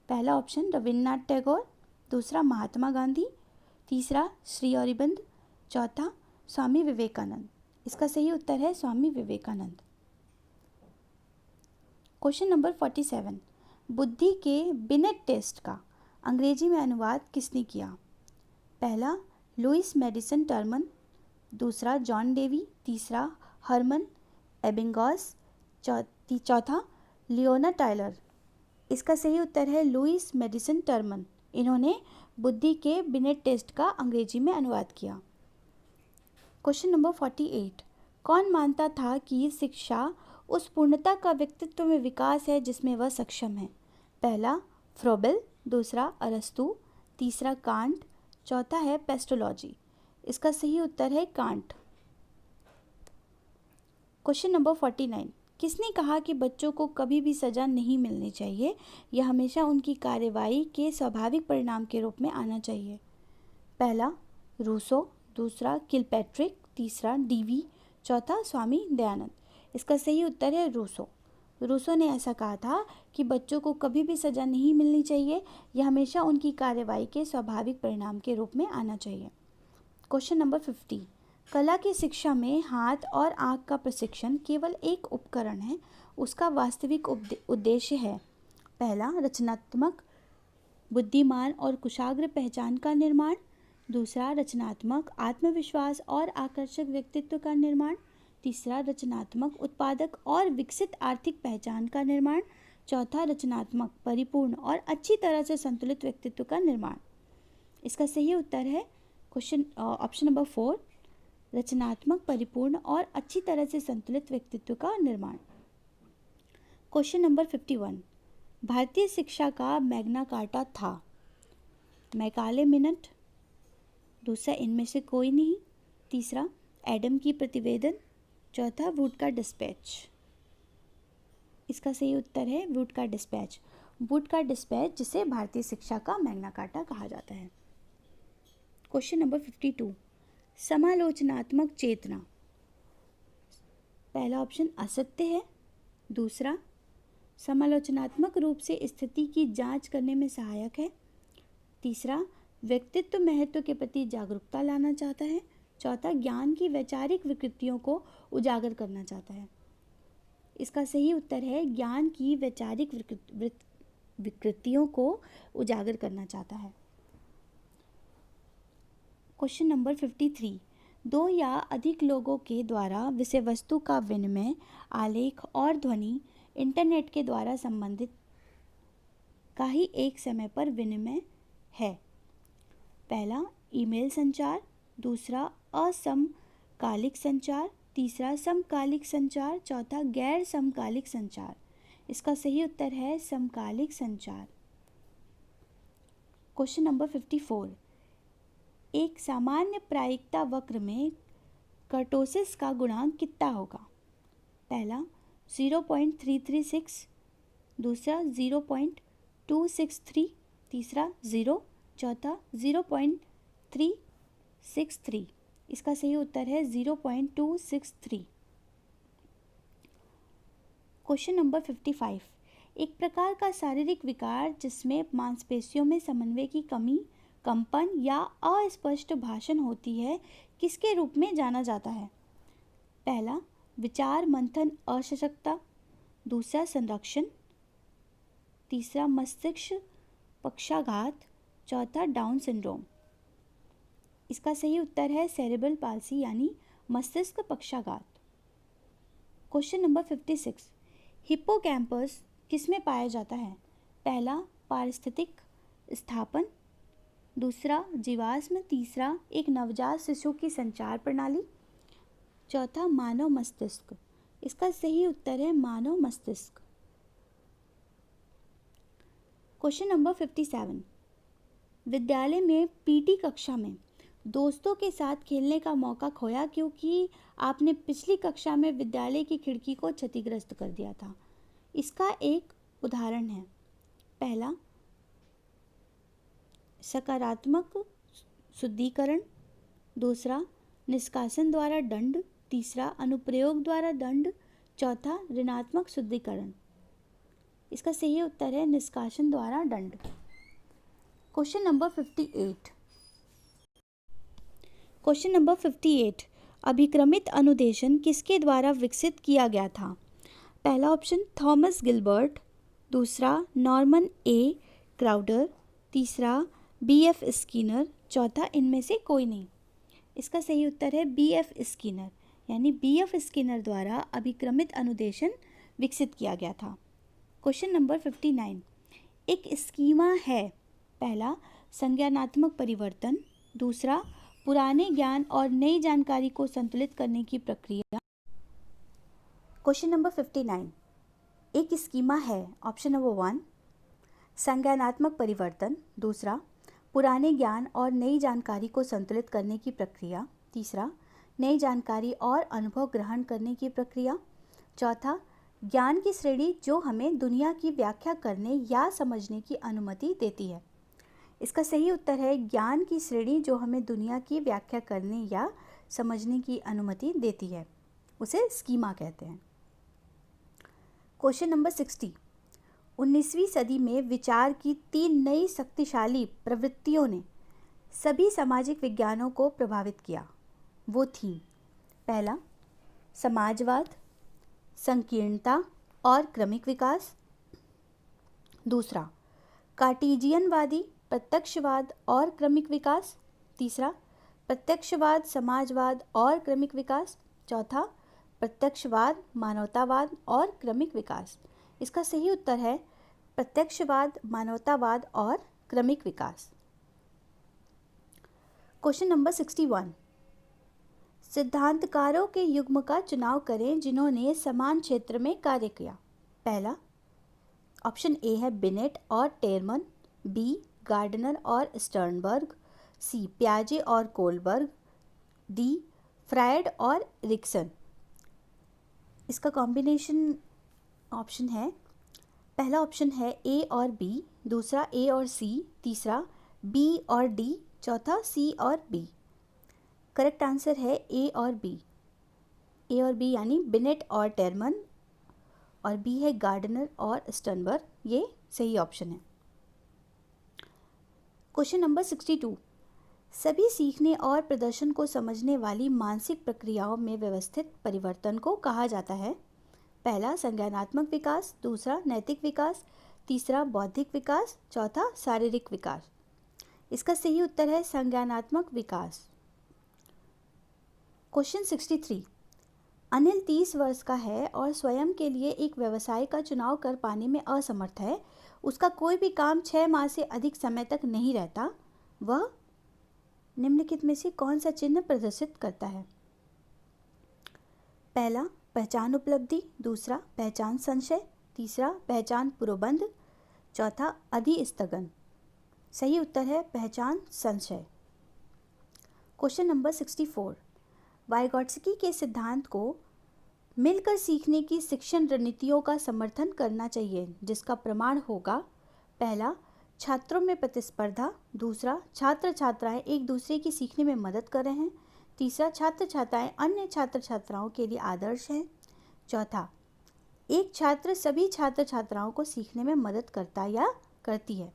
A: पहला ऑप्शन रविन्द्रनाथ टैगोर, दूसरा महात्मा गांधी, तीसरा श्री अरविंद, चौथा स्वामी विवेकानंद। इसका सही उत्तर है स्वामी विवेकानंद। क्वेश्चन नंबर 47, बुद्धि के बिनेट टेस्ट का अंग्रेजी में अनुवाद किसने किया? पहला लुइस मेडिसन टर्मन, दूसरा जॉन डेवी, तीसरा हरमन एबिंगॉस, चौथा लियोना टायलर। इसका सही उत्तर है लुइस मेडिसन टर्मन। इन्होंने बुद्धि के बिनेट टेस्ट का अंग्रेजी में अनुवाद किया। क्वेश्चन नंबर 48, कौन मानता था कि शिक्षा उस पूर्णता का व्यक्तित्व में विकास है जिसमें वह सक्षम है? पहला फ्रोबेल, दूसरा अरस्तु, तीसरा कांट, चौथा है पेस्टोलॉजी। इसका सही उत्तर है कांट। क्वेश्चन नंबर 49, किसने कहा कि बच्चों को कभी भी सज़ा नहीं मिलनी चाहिए, यह हमेशा उनकी कार्यवाही के स्वाभाविक परिणाम के रूप में आना चाहिए? पहला रूसो, दूसरा किलपैट्रिक, तीसरा डीवी, चौथा स्वामी दयानंद। इसका सही उत्तर है रूसो। रूसो ने ऐसा कहा था कि बच्चों को कभी भी सज़ा नहीं मिलनी चाहिए, यह हमेशा उनकी कार्यवाही के स्वाभाविक परिणाम के रूप में आना चाहिए। क्वेश्चन नंबर 50, कला की शिक्षा में हाथ और आँख का प्रशिक्षण केवल एक उपकरण है, उसका वास्तविक उद्देश्य है? पहला रचनात्मक, बुद्धिमान और कुशाग्र पहचान का निर्माण, दूसरा रचनात्मक, आत्मविश्वास और आकर्षक व्यक्तित्व का निर्माण, तीसरा रचनात्मक, उत्पादक और विकसित आर्थिक पहचान का निर्माण, चौथा रचनात्मक, परिपूर्ण और अच्छी तरह से संतुलित व्यक्तित्व का निर्माण। इसका सही उत्तर है क्वेश्चन ऑप्शन नंबर 4, रचनात्मक, परिपूर्ण और अच्छी तरह से संतुलित व्यक्तित्व का निर्माण। क्वेश्चन नंबर 51, भारतीय शिक्षा का मैग्ना कार्टा था? मैकाले मिनट, दूसरा इनमें से कोई नहीं, तीसरा एडम की प्रतिवेदन, चौथा वुड का डिस्पैच। इसका सही उत्तर है वुड का डिस्पैच। वुड का डिस्पैच जिसे भारतीय शिक्षा का मैग्ना कार्टा कहा जाता है। क्वेश्चन नंबर 52, समालोचनात्मक चेतना। पहला ऑप्शन असत्य है, दूसरा समालोचनात्मक रूप से स्थिति की जांच करने में सहायक है, तीसरा व्यक्तित्व महत्व के प्रति जागरूकता लाना चाहता है, चौथा ज्ञान की वैचारिक विकृतियों को उजागर करना चाहता है। इसका सही उत्तर है ज्ञान की वैचारिक विकृतियों को उजागर करना चाहता है। क्वेश्चन नंबर 53, दो या अधिक लोगों के द्वारा विषय वस्तु का विनिमय, आलेख और ध्वनि इंटरनेट के द्वारा संबंधित का ही एक समय पर विनिमय है? पहला ईमेल संचार, दूसरा असमकालिक संचार, तीसरा समकालिक संचार, चौथा गैर समकालिक संचार। इसका सही उत्तर है समकालिक संचार। क्वेश्चन नंबर 54, एक सामान्य प्रायिकता वक्र में कर्टोसिस का गुणांक कितना होगा? पहला 0.336, दूसरा 0.263, तीसरा 0, चौथा 0.363। इसका सही उत्तर है 0.263। क्वेश्चन नंबर 55, एक प्रकार का शारीरिक विकार जिसमें मांसपेशियों में समन्वय की कमी, कंपन या अस्पष्ट भाषण होती है, किसके रूप में जाना जाता है? पहला विचार मंथन अशक्तता, दूसरा संरक्षण, तीसरा मस्तिष्क पक्षाघात, चौथा डाउन सिंड्रोम। इसका सही उत्तर है सेरेब्रल पाल्सी यानी मस्तिष्क पक्षाघात। क्वेश्चन नंबर 56, हिप्पोकैम्पस किसमें पाया जाता है? पहला पारिस्थितिक स्थापन, दूसरा जीवाश्म, तीसरा एक नवजात शिशु की संचार प्रणाली, चौथा मानव मस्तिष्क। इसका सही उत्तर है मानव मस्तिष्क। क्वेश्चन नंबर 57, विद्यालय में पीटी कक्षा में दोस्तों के साथ खेलने का मौका खोया क्योंकि आपने पिछली कक्षा में विद्यालय की खिड़की को क्षतिग्रस्त कर दिया था। इसका एक उदाहरण है। पहला, सकारात्मक शुद्धिकरण। दूसरा, निष्कासन द्वारा दंड। तीसरा, अनुप्रयोग द्वारा दंड। चौथा, ऋणात्मक शुद्धिकरण। इसका सही उत्तर है निष्कासन द्वारा दंड। Question number 58। क्वेश्चन नंबर 58, अभिक्रमित अनुदेशन किसके द्वारा विकसित किया गया था? पहला ऑप्शन थॉमस गिलबर्ट। दूसरा, नॉर्मन ए क्राउडर। तीसरा, B.F. स्किनर। चौथा, इनमें से कोई नहीं। इसका सही उत्तर है B.F. स्किनर, यानी B.F. स्किनर द्वारा अभिक्रमित अनुदेशन विकसित किया गया था। क्वेश्चन नंबर 59, एक स्कीमा है। पहला, संज्ञानात्मक परिवर्तन। दूसरा, पुराने ज्ञान और नई जानकारी को संतुलित करने की प्रक्रिया। क्वेश्चन नंबर 59, एक स्कीमा है। ऑप्शन नंबर 1, संज्ञानात्मक परिवर्तन। दूसरा, पुराने ज्ञान और नई जानकारी को संतुलित करने की प्रक्रिया। तीसरा, नई जानकारी और अनुभव ग्रहण करने की प्रक्रिया। चौथा, ज्ञान की श्रेणी जो हमें दुनिया की व्याख्या करने या समझने की अनुमति देती है। इसका सही उत्तर है ज्ञान की श्रेणी जो हमें दुनिया की व्याख्या करने या समझने की अनुमति देती है, उसे स्कीमा कहते हैं। क्वेश्चन नंबर 60, 19वीं सदी में विचार की 3 नई शक्तिशाली प्रवृत्तियों ने सभी सामाजिक विज्ञानों को प्रभावित किया। वो थी, पहला, समाजवाद, संकीर्णता और क्रमिक विकास। दूसरा, कार्टेशियनवादी प्रत्यक्षवाद और क्रमिक विकास। तीसरा, प्रत्यक्षवाद समाजवाद और क्रमिक विकास। चौथा, प्रत्यक्षवाद मानवतावाद और क्रमिक विकास। इसका सही उत्तर है प्रत्यक्षवाद मानवतावाद और क्रमिक विकास। क्वेश्चन नंबर 61, सिद्धांतकारों के युग्म का चुनाव करें जिन्होंने समान क्षेत्र में कार्य किया। पहला ऑप्शन ए है बिनेट और टेरमन। बी, गार्डनर और स्टर्नबर्ग। सी, प्याजे और कोलबर्ग। डी, फ्रायड और रिक्सन। इसका कॉम्बिनेशन ऑप्शन है, पहला ऑप्शन है ए और बी। दूसरा ए और सी। तीसरा बी और डी। चौथा सी और बी। करेक्ट आंसर है ए और बी। ए और बी यानी बिनेट और टेरमन, और बी है गार्डनर और स्टर्नबर्ग। ये सही ऑप्शन है। क्वेश्चन नंबर 62, सभी सीखने और प्रदर्शन को समझने वाली मानसिक प्रक्रियाओं में व्यवस्थित परिवर्तन को कहा जाता है। पहला संज्ञानात्मक विकास। दूसरा नैतिक विकास। तीसरा बौद्धिक विकास। चौथा शारीरिक विकास। इसका सही उत्तर है संज्ञानात्मक विकास। क्वेश्चन 63, अनिल 30 वर्ष का है और स्वयं के लिए एक व्यवसाय का चुनाव कर पाने में असमर्थ है। उसका कोई भी काम 6 माह से अधिक समय तक नहीं रहता। वह निम्नलिखित में से कौन सा चिन्ह प्रदर्शित करता है? पहला पहचान उपलब्धि। दूसरा पहचान संशय। तीसरा पहचान पूर्वबंध। चौथा अधिस्थगन। सही उत्तर है पहचान संशय। क्वेश्चन नंबर 64, वाइगॉट्स्की के सिद्धांत को मिलकर सीखने की शिक्षण रणनीतियों का समर्थन करना चाहिए, जिसका प्रमाण होगा। पहला छात्रों में प्रतिस्पर्धा। दूसरा छात्र छात्राएं एक दूसरे की सीखने में मदद कर रहे हैं। तीसरा छात्र छात्राएं अन्य छात्र छात्राओं के लिए आदर्श हैं। चौथा एक छात्र सभी छात्र छात्राओं को सीखने में मदद करता या करती है।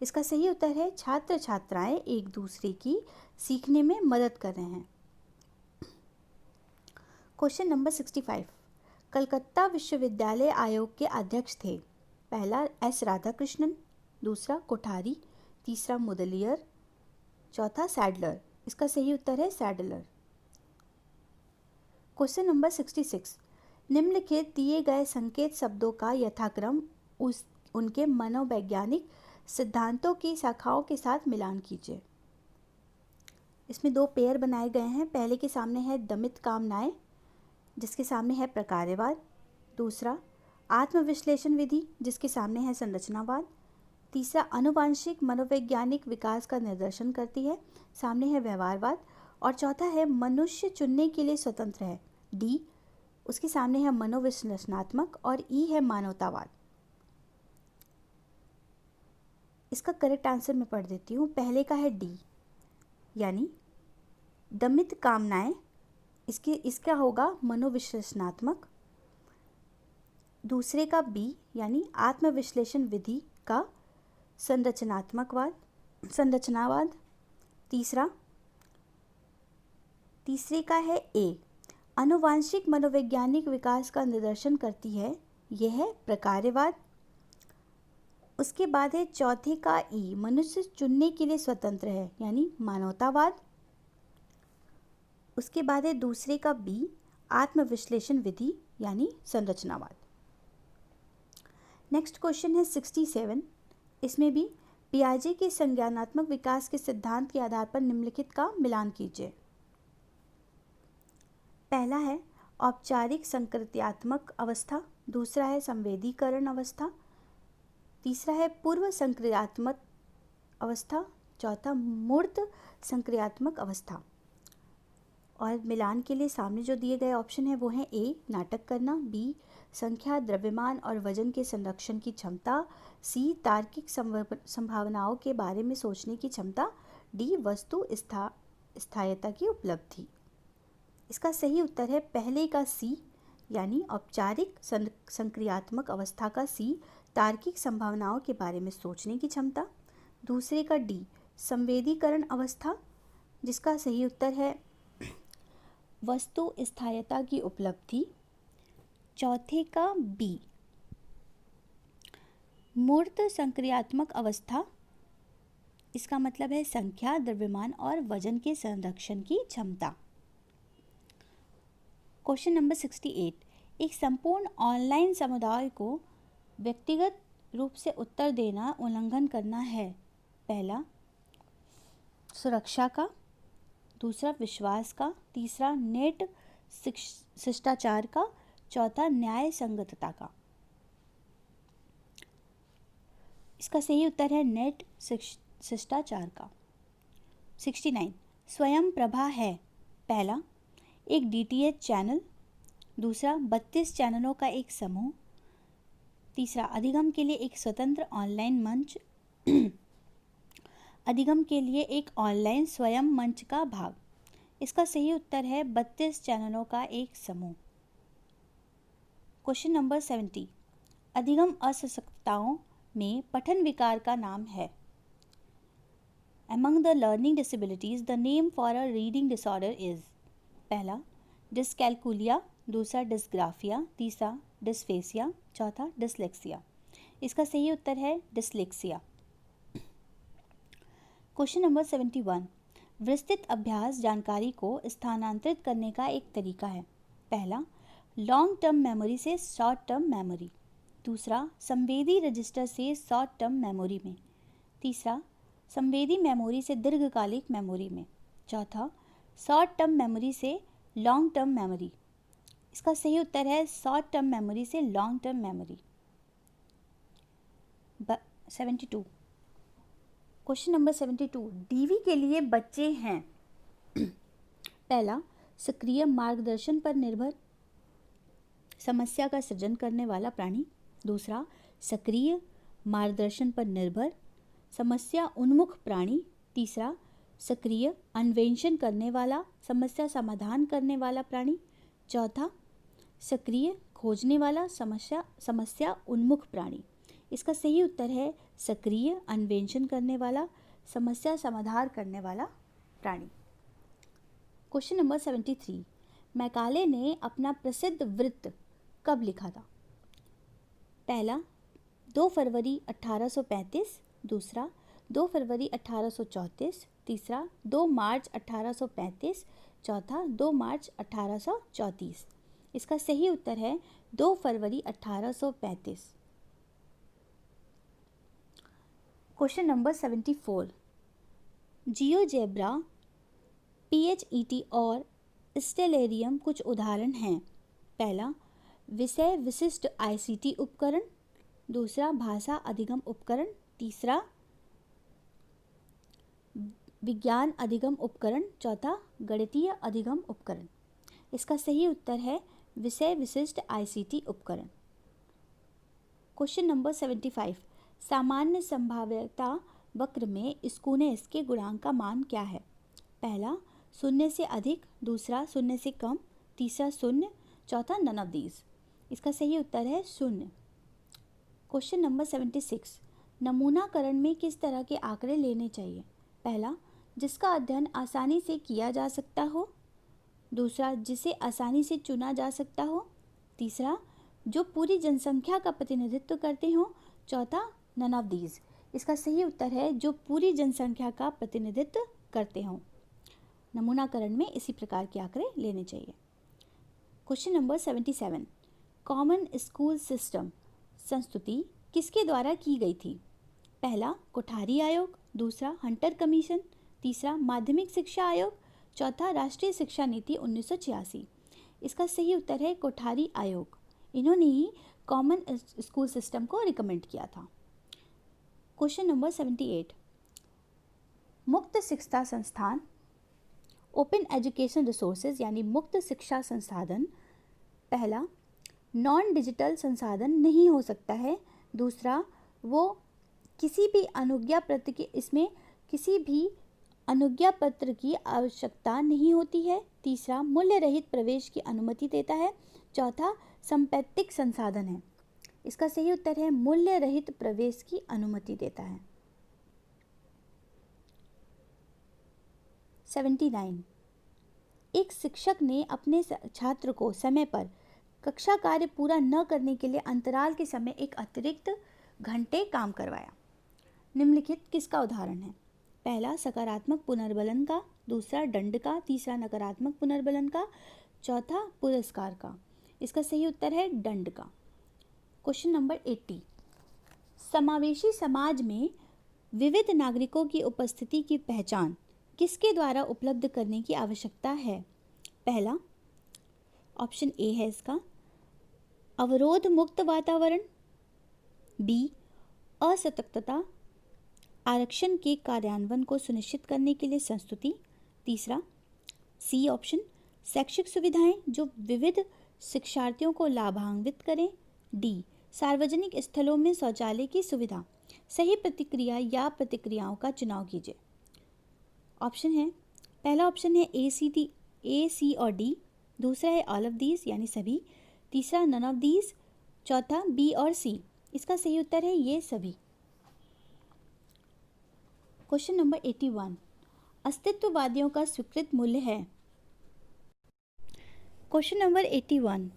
A: इसका सही उत्तर है छात्र छात्राएं एक दूसरे की सीखने में मदद कर रहे हैं। क्वेश्चन नंबर 65, कलकत्ता विश्वविद्यालय आयोग के अध्यक्ष थे। पहला एस राधाकृष्णन। दूसरा कोठारी। तीसरा मुदलियर। चौथा सैडलर। इसका सही उत्तर है सैडलर। क्वेश्चन नंबर 66, निम्नलिखित दिए गए संकेत शब्दों का यथाक्रम उनके मनोवैज्ञानिक सिद्धांतों की शाखाओं के साथ मिलान कीजिए। इसमें 2 पेयर बनाए गए हैं। पहले के सामने है दमित कामनाएं, जिसके सामने है प्रकार्यवाद। दूसरा आत्मविश्लेषण विधि, जिसके सामने है संरचनावाद। तीसरा आनुवांशिक मनोवैज्ञानिक विकास का निर्देशन करती है, सामने है व्यवहारवाद। और चौथा है मनुष्य चुनने के लिए स्वतंत्र है, डी। उसके सामने है मनोविश्लेषणात्मक और ई है मानवतावाद। इसका करेक्ट आंसर मैं पढ़ देती हूँ। पहले का है डी यानी दमित कामनाएं, इसका होगा मनोविश्लेषणात्मक। दूसरे का बी यानी आत्मविश्लेषण विधि का संरचनावाद। तीसरे का है ए, आनुवांशिक मनोवैज्ञानिक विकास का निदर्शन करती है, यह है प्रकार्यवाद। उसके बाद है चौथे का ई, मनुष्य चुनने के लिए स्वतंत्र है यानी मानवतावाद। उसके बाद है दूसरे का बी, आत्मविश्लेषण विधि यानी संरचनावाद। नेक्स्ट क्वेश्चन है 67। इसमें भी पियाजे के संज्ञानात्मक विकास के सिद्धांत के आधार पर निम्नलिखित का मिलान कीजिए। पहला है औपचारिक संकृत्यात्मक अवस्था, दूसरा है संवेदीकरण अवस्था, तीसरा है पूर्व संक्रियात्मक अवस्था, चौथा मूर्त संक्रियात्मक अवस्था। और मिलान के लिए सामने जो दिए गए ऑप्शन है वो है ए, नाटक करना, बी, संख्या, द्रव्यमान और वजन के संरक्षण की क्षमता, सी, तार्किक संभावनाओं के बारे में सोचने की क्षमता, डी, वस्तु स्थायिता की उपलब्धि। इसका सही उत्तर है पहले का सी यानी औपचारिक संक्रियात्मक अवस्था का सी, तार्किक संभावनाओं के बारे में सोचने की क्षमता। दूसरे का डी, संवेदीकरण अवस्था, जिसका सही उत्तर है वस्तु स्थायिता की उपलब्धि। चौथे का बी, मूर्त संक्रियात्मक अवस्था, इसका मतलब है संख्या, द्रव्यमान और वजन के संरक्षण की क्षमता। Question number 68। एक संपूर्ण ऑनलाइन समुदाय को व्यक्तिगत रूप से उत्तर देना उल्लंघन करना है। पहला सुरक्षा का, दूसरा विश्वास का, तीसरा नेट शिष्टाचार का, चौथा न्याय संगतता का। इसका सही उत्तर है नेट शिष्टाचार का। 69। स्वयं प्रभा है। पहला एक डीटीएच चैनल, दूसरा 32 चैनलों का एक समूह, तीसरा अधिगम के लिए एक स्वतंत्र ऑनलाइन मंच, अधिगम के लिए एक ऑनलाइन स्वयं मंच का भाग। इसका सही उत्तर है 32 चैनलों का एक समूह। Question number 70। अधिगम असशक्तताओं में पठन विकार का नाम है। Among the learning disabilities, the name for a reading disorder is पहला डिस्कैलकुलिया, दूसरा डिस्ग्राफिया, तीसरा डिस्फेसिया, चौथा डिसलेक्सिया। इसका सही उत्तर है डिसलेक्सिया। Question number 71। विस्तृत अभ्यास जानकारी को स्थानांतरित करने का एक तरीका है। पहला लॉन्ग टर्म मेमोरी से शॉर्ट टर्म मेमोरी, दूसरा संवेदी रजिस्टर से शॉर्ट टर्म मेमोरी में, तीसरा संवेदी मेमोरी से दीर्घकालिक मेमोरी में, चौथा शॉर्ट टर्म मेमोरी से लॉन्ग टर्म मेमोरी। इसका सही उत्तर है शॉर्ट टर्म मेमोरी से long term memory. 72। Question number 72। DV के लिए बच्चे हैं। पहला सक्रिय मार्गदर्शन पर निर्भर समस्या का सृजन करने वाला प्राणी, दूसरा सक्रिय मार्गदर्शन पर निर्भर समस्या उन्मुख प्राणी, तीसरा सक्रिय अन्वेषण करने वाला समस्या समाधान करने वाला प्राणी, चौथा सक्रिय खोजने वाला समस्या उन्मुख प्राणी। इसका सही उत्तर है सक्रिय अन्वेषण करने वाला समस्या समाधान करने वाला प्राणी। Question number 73। मैकाले ने अपना प्रसिद्ध वृत्त कब लिखा था। पहला 2 फरवरी 1835, दूसरा 2 फरवरी 1834, तीसरा 2 मार्च 1835, चौथा 2 मार्च 1834। इसका सही उत्तर है 2 फरवरी 1835। Question number 74। जियोजेब्रा, PHET और स्टेलेरियम कुछ उदाहरण हैं। पहला विषय विशिष्ट ICT उपकरण, दूसरा भाषा अधिगम उपकरण, तीसरा विज्ञान अधिगम उपकरण, चौथा गणितीय अधिगम उपकरण। इसका सही उत्तर है विषय विशिष्ट ICT उपकरण। क्वेश्चन नंबर 75, सामान्य संभाव्यता वक्र में स्कूनेस के गुणांक का मान क्या है? पहला 0 से अधिक, दूसरा 0 से कम, तीसरा 0, चौथा नन ऑफ दीज। इसका सही उत्तर है 0। क्वेश्चन नंबर 76, नमूनाकरण में किस तरह के आंकड़े लेने चाहिए? पहला जिसका अध्ययन आसानी से किया जा सकता हो, दूसरा जिसे आसानी से चुना जा सकता हो, तीसरा जो पूरी जनसंख्या का प्रतिनिधित्व करते हो, चौथा नन ऑफ दीज। इसका सही उत्तर है जो पूरी जनसंख्या का प्रतिनिधित्व करते हों। नमूनाकरण में इसी प्रकार के आंकड़े लेने चाहिए। Question number 77, common school system संस्तुति किसके द्वारा की गई थी? पहला कोठारी आयोग, दूसरा हंटर कमीशन, तीसरा माध्यमिक शिक्षा आयोग, चौथा राष्ट्रीय शिक्षा नीति 1986। इसका सही उत्तर है कोठारी आयोग। इन्होंने ही कॉमन स्कूल सिस्टम को रिकमेंड किया था। क्वेश्चन नंबर 78, मुक्त शिक्षा संस्थान ओपन एजुकेशन रिसोर्सेज यानी मुक्त शिक्षा संसाधन, पहला नॉन डिजिटल संसाधन नहीं हो सकता है, दूसरा वो किसी भी अनुज्ञा पत्र के इसमें किसी भी अनुज्ञा पत्र की आवश्यकता नहीं होती है, तीसरा मूल्य रहित प्रवेश की अनुमति देता है, चौथा संपैत्तिक संसाधन है। इसका सही उत्तर है मूल्य रहित प्रवेश की अनुमति देता है। 79, एक शिक्षक ने अपने छात्र को समय पर कक्षा कार्य पूरा न करने के लिए अंतराल के समय एक अतिरिक्त घंटे काम करवाया। निम्नलिखित किसका उदाहरण है? पहला सकारात्मक पुनर्बलन का, दूसरा दंड का, तीसरा नकारात्मक पुनर्बलन का, चौथा पुरस्कार का। इसका सही उत्तर है दंड का। क्वेश्चन नंबर 80, समावेशी समाज में विविध नागरिकों की उपस्थिति की पहचान किसके द्वारा उपलब्ध करने की आवश्यकता है? पहला ऑप्शन ए है इसका अवरोध मुक्त वातावरण, बी असतर्कता, आरक्षण के कार्यान्वयन को सुनिश्चित करने के लिए संस्तुति, तीसरा सी ऑप्शन शैक्षिक सुविधाएं जो विविध शिक्षार्थियों को लाभान्वित करें, डी सार्वजनिक स्थलों में शौचालय की सुविधा। सही प्रतिक्रिया या प्रतिक्रियाओं का चुनाव कीजिए। ऑप्शन है, पहला ऑप्शन है ए सी और डी, दूसरा है ऑल ऑफ दीज यानी सभी, तीसरा नन ऑफ दीज, चौथा बी और सी। इसका सही उत्तर है ये सभी। क्वेश्चन नंबर 81, अस्तित्ववादियों का स्वीकृत मूल्य है। क्वेश्चन नंबर 81,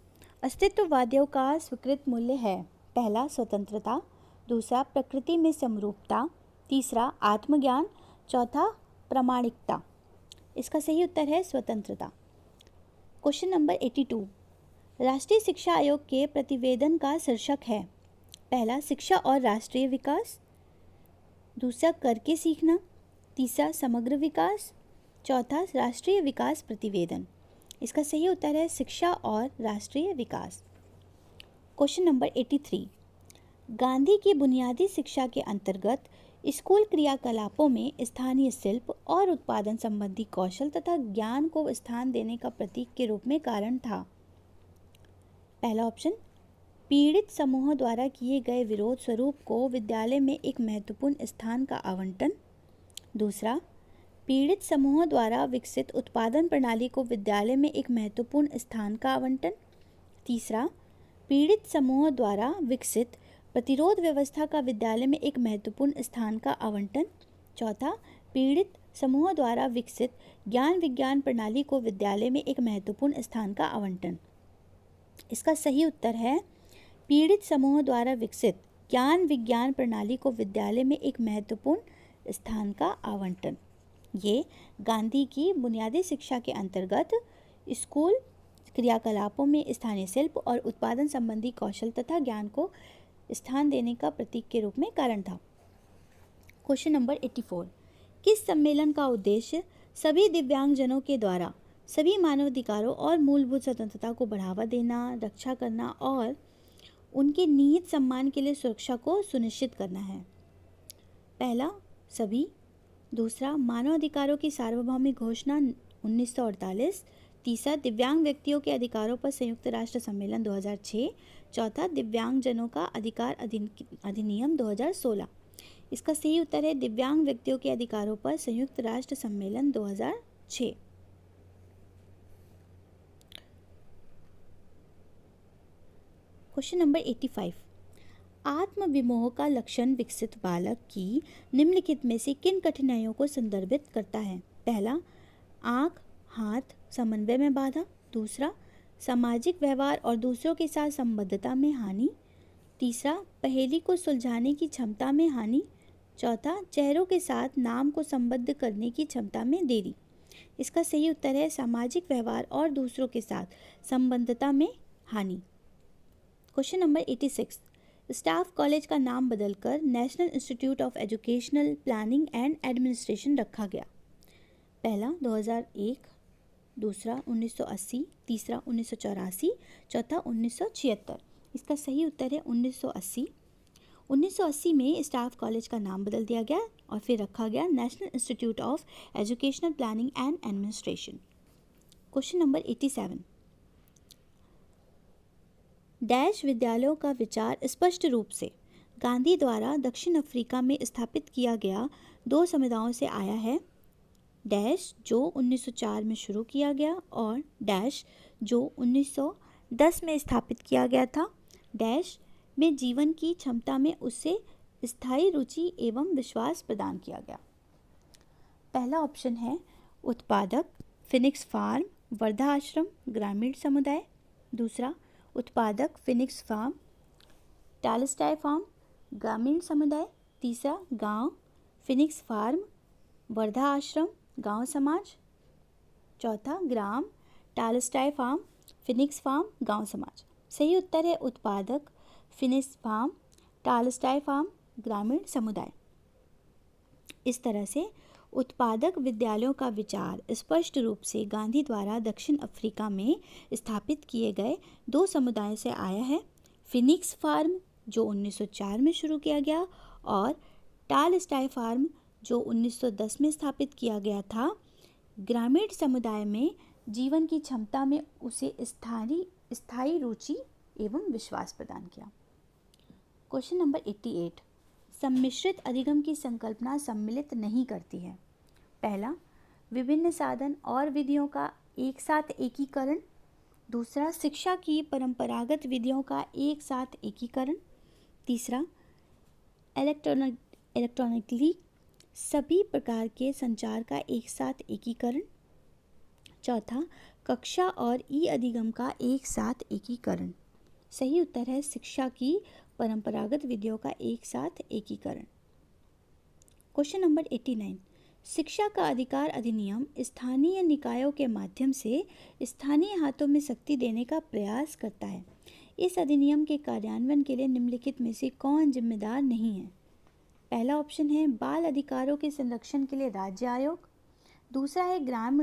A: अस्तित्ववादियों का स्वीकृत मूल्य है। पहला स्वतंत्रता, दूसरा प्रकृति में समरूपता, तीसरा आत्मज्ञान, चौथा प्रामाणिकता। इसका सही उत्तर है स्वतंत्रता। क्वेश्चन नंबर 82, राष्ट्रीय शिक्षा आयोग के प्रतिवेदन का शीर्षक है। पहला शिक्षा और राष्ट्रीय विकास, दूसरा करके सीखना, तीसरा समग्र विकास, चौथा राष्ट्रीय विकास प्रतिवेदन। इसका सही उत्तर है शिक्षा और राष्ट्रीय विकास। क्वेश्चन नंबर 83, गांधी की बुनियादी शिक्षा के अंतर्गत स्कूल क्रियाकलापों में स्थानीय शिल्प और उत्पादन संबंधी कौशल तथा ज्ञान को स्थान देने का प्रतीक के रूप में कारण था। पहला ऑप्शन पीड़ित समूहों द्वारा किए गए विरोध स्वरूप को विद्यालय में एक महत्वपूर्ण स्थान का आवंटन, दूसरा पीड़ित समूहों द्वारा विकसित उत्पादन प्रणाली को विद्यालय में एक महत्वपूर्ण स्थान का आवंटन, तीसरा पीड़ित समूहों द्वारा विकसित प्रतिरोध व्यवस्था का विद्यालय में एक महत्वपूर्ण स्थान का आवंटन, चौथा पीड़ित समूहों द्वारा विकसित ज्ञान विज्ञान प्रणाली को विद्यालय में एक महत्वपूर्ण स्थान का आवंटन। इसका सही उत्तर है पीड़ित समूहों द्वारा विकसित ज्ञान विज्ञान प्रणाली को विद्यालय में एक महत्वपूर्ण स्थान का आवंटन। ये गांधी की बुनियादी शिक्षा के अंतर्गत स्कूल क्रियाकलापों में स्थानीय शिल्प और उत्पादन संबंधी कौशल तथा ज्ञान को स्थान देने का प्रतीक के रूप में कारण था। क्वेश्चन नंबर 84, किस सम्मेलन का उद्देश्य सभी दिव्यांगजनों के द्वारा सभी मानवाधिकारों और मूलभूत स्वतंत्रता को बढ़ावा देना, रक्षा करना और उनके निहित सम्मान के लिए सुरक्षा को सुनिश्चित करना है? पहला सभी, दूसरा मानव अधिकारों की सार्वभौमिक घोषणा 1948, तीसरा दिव्यांग व्यक्तियों के अधिकारों पर संयुक्त राष्ट्र सम्मेलन 2006, चौथा दिव्यांगजनों का अधिकार अधिनियम 2016। इसका सही उत्तर है दिव्यांग व्यक्तियों के अधिकारों पर संयुक्त राष्ट्र सम्मेलन 2006। क्वेश्चन नंबर 85, आत्मविमोह का लक्षण विकसित बालक की निम्नलिखित में से किन कठिनाइयों को संदर्भित करता है? पहला, आँख हाथ समन्वय में बाधा, दूसरा सामाजिक व्यवहार और दूसरों के साथ संबद्धता में हानि, तीसरा पहेली को सुलझाने की क्षमता में हानि, चौथा चेहरों के साथ नाम को संबद्ध करने की क्षमता में देरी। इसका सही उत्तर है सामाजिक व्यवहार और दूसरों के साथ संबद्धता में हानि। क्वेश्चन नंबर 86, स्टाफ कॉलेज का नाम बदलकर national institute of educational planning and administration रखा गया। पहला 2001, दूसरा 1980, तीसरा 1984, चौथा 1976। इसका सही उत्तर है 1980। 1980 में स्टाफ कॉलेज का नाम बदल दिया गया और फिर रखा गया national institute of educational planning and administration. Question number 87, dash विद्यालयों का विचार स्पष्ट रूप से गांधी द्वारा दक्षिण अफ्रीका में स्थापित किया गया दो समुदायों से आया है। डैश जो 1904 में शुरू किया गया और डैश जो 1910 में स्थापित किया गया था। डैश में जीवन की क्षमता में उससे स्थायी रुचि एवं विश्वास प्रदान किया गया। पहला ऑप्शन है उत्पादक फिनिक्स फार्म वर्धा आश्रम ग्रामीण समुदाय, दूसरा उत्पादक फिनिक्स फार्म टालस्टाय फार्म ग्रामीण समुदाय, तीसरा गांव फिनिक्स फार्म वर्धा आश्रम गांव समाज, चौथा ग्राम टालस्टाय फार्म फिनिक्स फार्म गांव समाज। सही उत्तर है उत्पादक फिनिक्स फार्म टालस्टाय फार्म ग्रामीण समुदाय। इस तरह से उत्पादक विद्यालयों का विचार स्पष्ट रूप से गांधी द्वारा दक्षिण अफ्रीका में स्थापित किए गए दो समुदायों से आया है। फिनिक्स फार्म जो 1904 में शुरू किया गया और टालस्टाय फार्म जो 1910 में स्थापित किया गया था। ग्रामीण समुदाय में जीवन की क्षमता में उसे स्थायी रुचि एवं विश्वास प्रदान किया। क्वेश्चन नंबर 88, सम्मिश्रित अधिगम की संकल्पना सम्मिलित नहीं करती है। पहला, विभिन्न साधन और विधियों का एक साथ एकीकरण, दूसरा शिक्षा की परंपरागत विधियों का एक साथ एकीकरण, तीसरा इलेक्ट्रॉनिकली सभी प्रकार के संचार का एक साथ एकीकरण, चौथा कक्षा और ई अधिगम का एक साथ एकीकरण। सही उत्तर है शिक्षा की परंपरागत विधियों का एक साथ एकीकरण। क्वेश्चन नंबर 89, शिक्षा का अधिकार अधिनियम स्थानीय निकायों के माध्यम से स्थानीय हाथों में शक्ति देने का प्रयास करता है। इस अधिनियम के कार्यान्वयन के लिए निम्नलिखित में से कौन जिम्मेदार नहीं है? पहला ऑप्शन है बाल अधिकारों के संरक्षण के लिए राज्य आयोग, दूसरा है ग्राम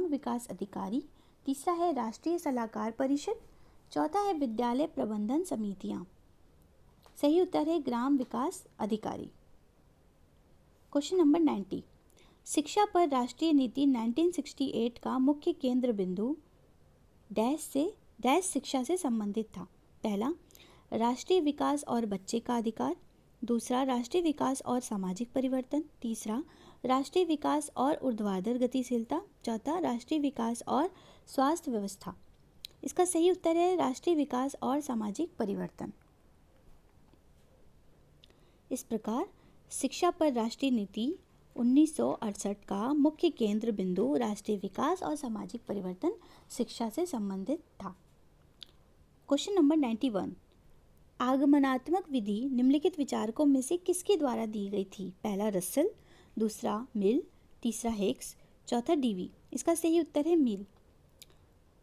A: विकास अधिकारी, तीसरा है राष्ट्रीय सलाहकार परिषद, चौथा है विद्यालय प्रबंधन समितियां। सही उत्तर है ग्राम विकास अधिकारी। क्वेश्चन नंबर 90, शिक्षा पर राष्ट्रीय नीति 1968 का मुख्य केंद्र बिंदु डैश शिक्षा से संबंधित था। पहला, राष्ट्रीय विकास और बच्चे का अधिकार, दूसरा राष्ट्रीय विकास और सामाजिक परिवर्तन, तीसरा राष्ट्रीय विकास और ऊर्ध्वाधर गतिशीलता, चौथा राष्ट्रीय विकास और स्वास्थ्य व्यवस्था। इसका सही उत्तर है राष्ट्रीय विकास और सामाजिक परिवर्तन। इस प्रकार शिक्षा पर राष्ट्रीय नीति 1968 का मुख्य केंद्र बिंदु राष्ट्रीय विकास और सामाजिक परिवर्तन शिक्षा से संबंधित था। क्वेश्चन नंबर 91, आगमनात्मक विधि निम्नलिखित विचारकों में से किसके द्वारा दी गई थी? पहला रसेल, दूसरा मिल, तीसरा हिक्स, चौथा डीवी। इसका सही उत्तर है मिल।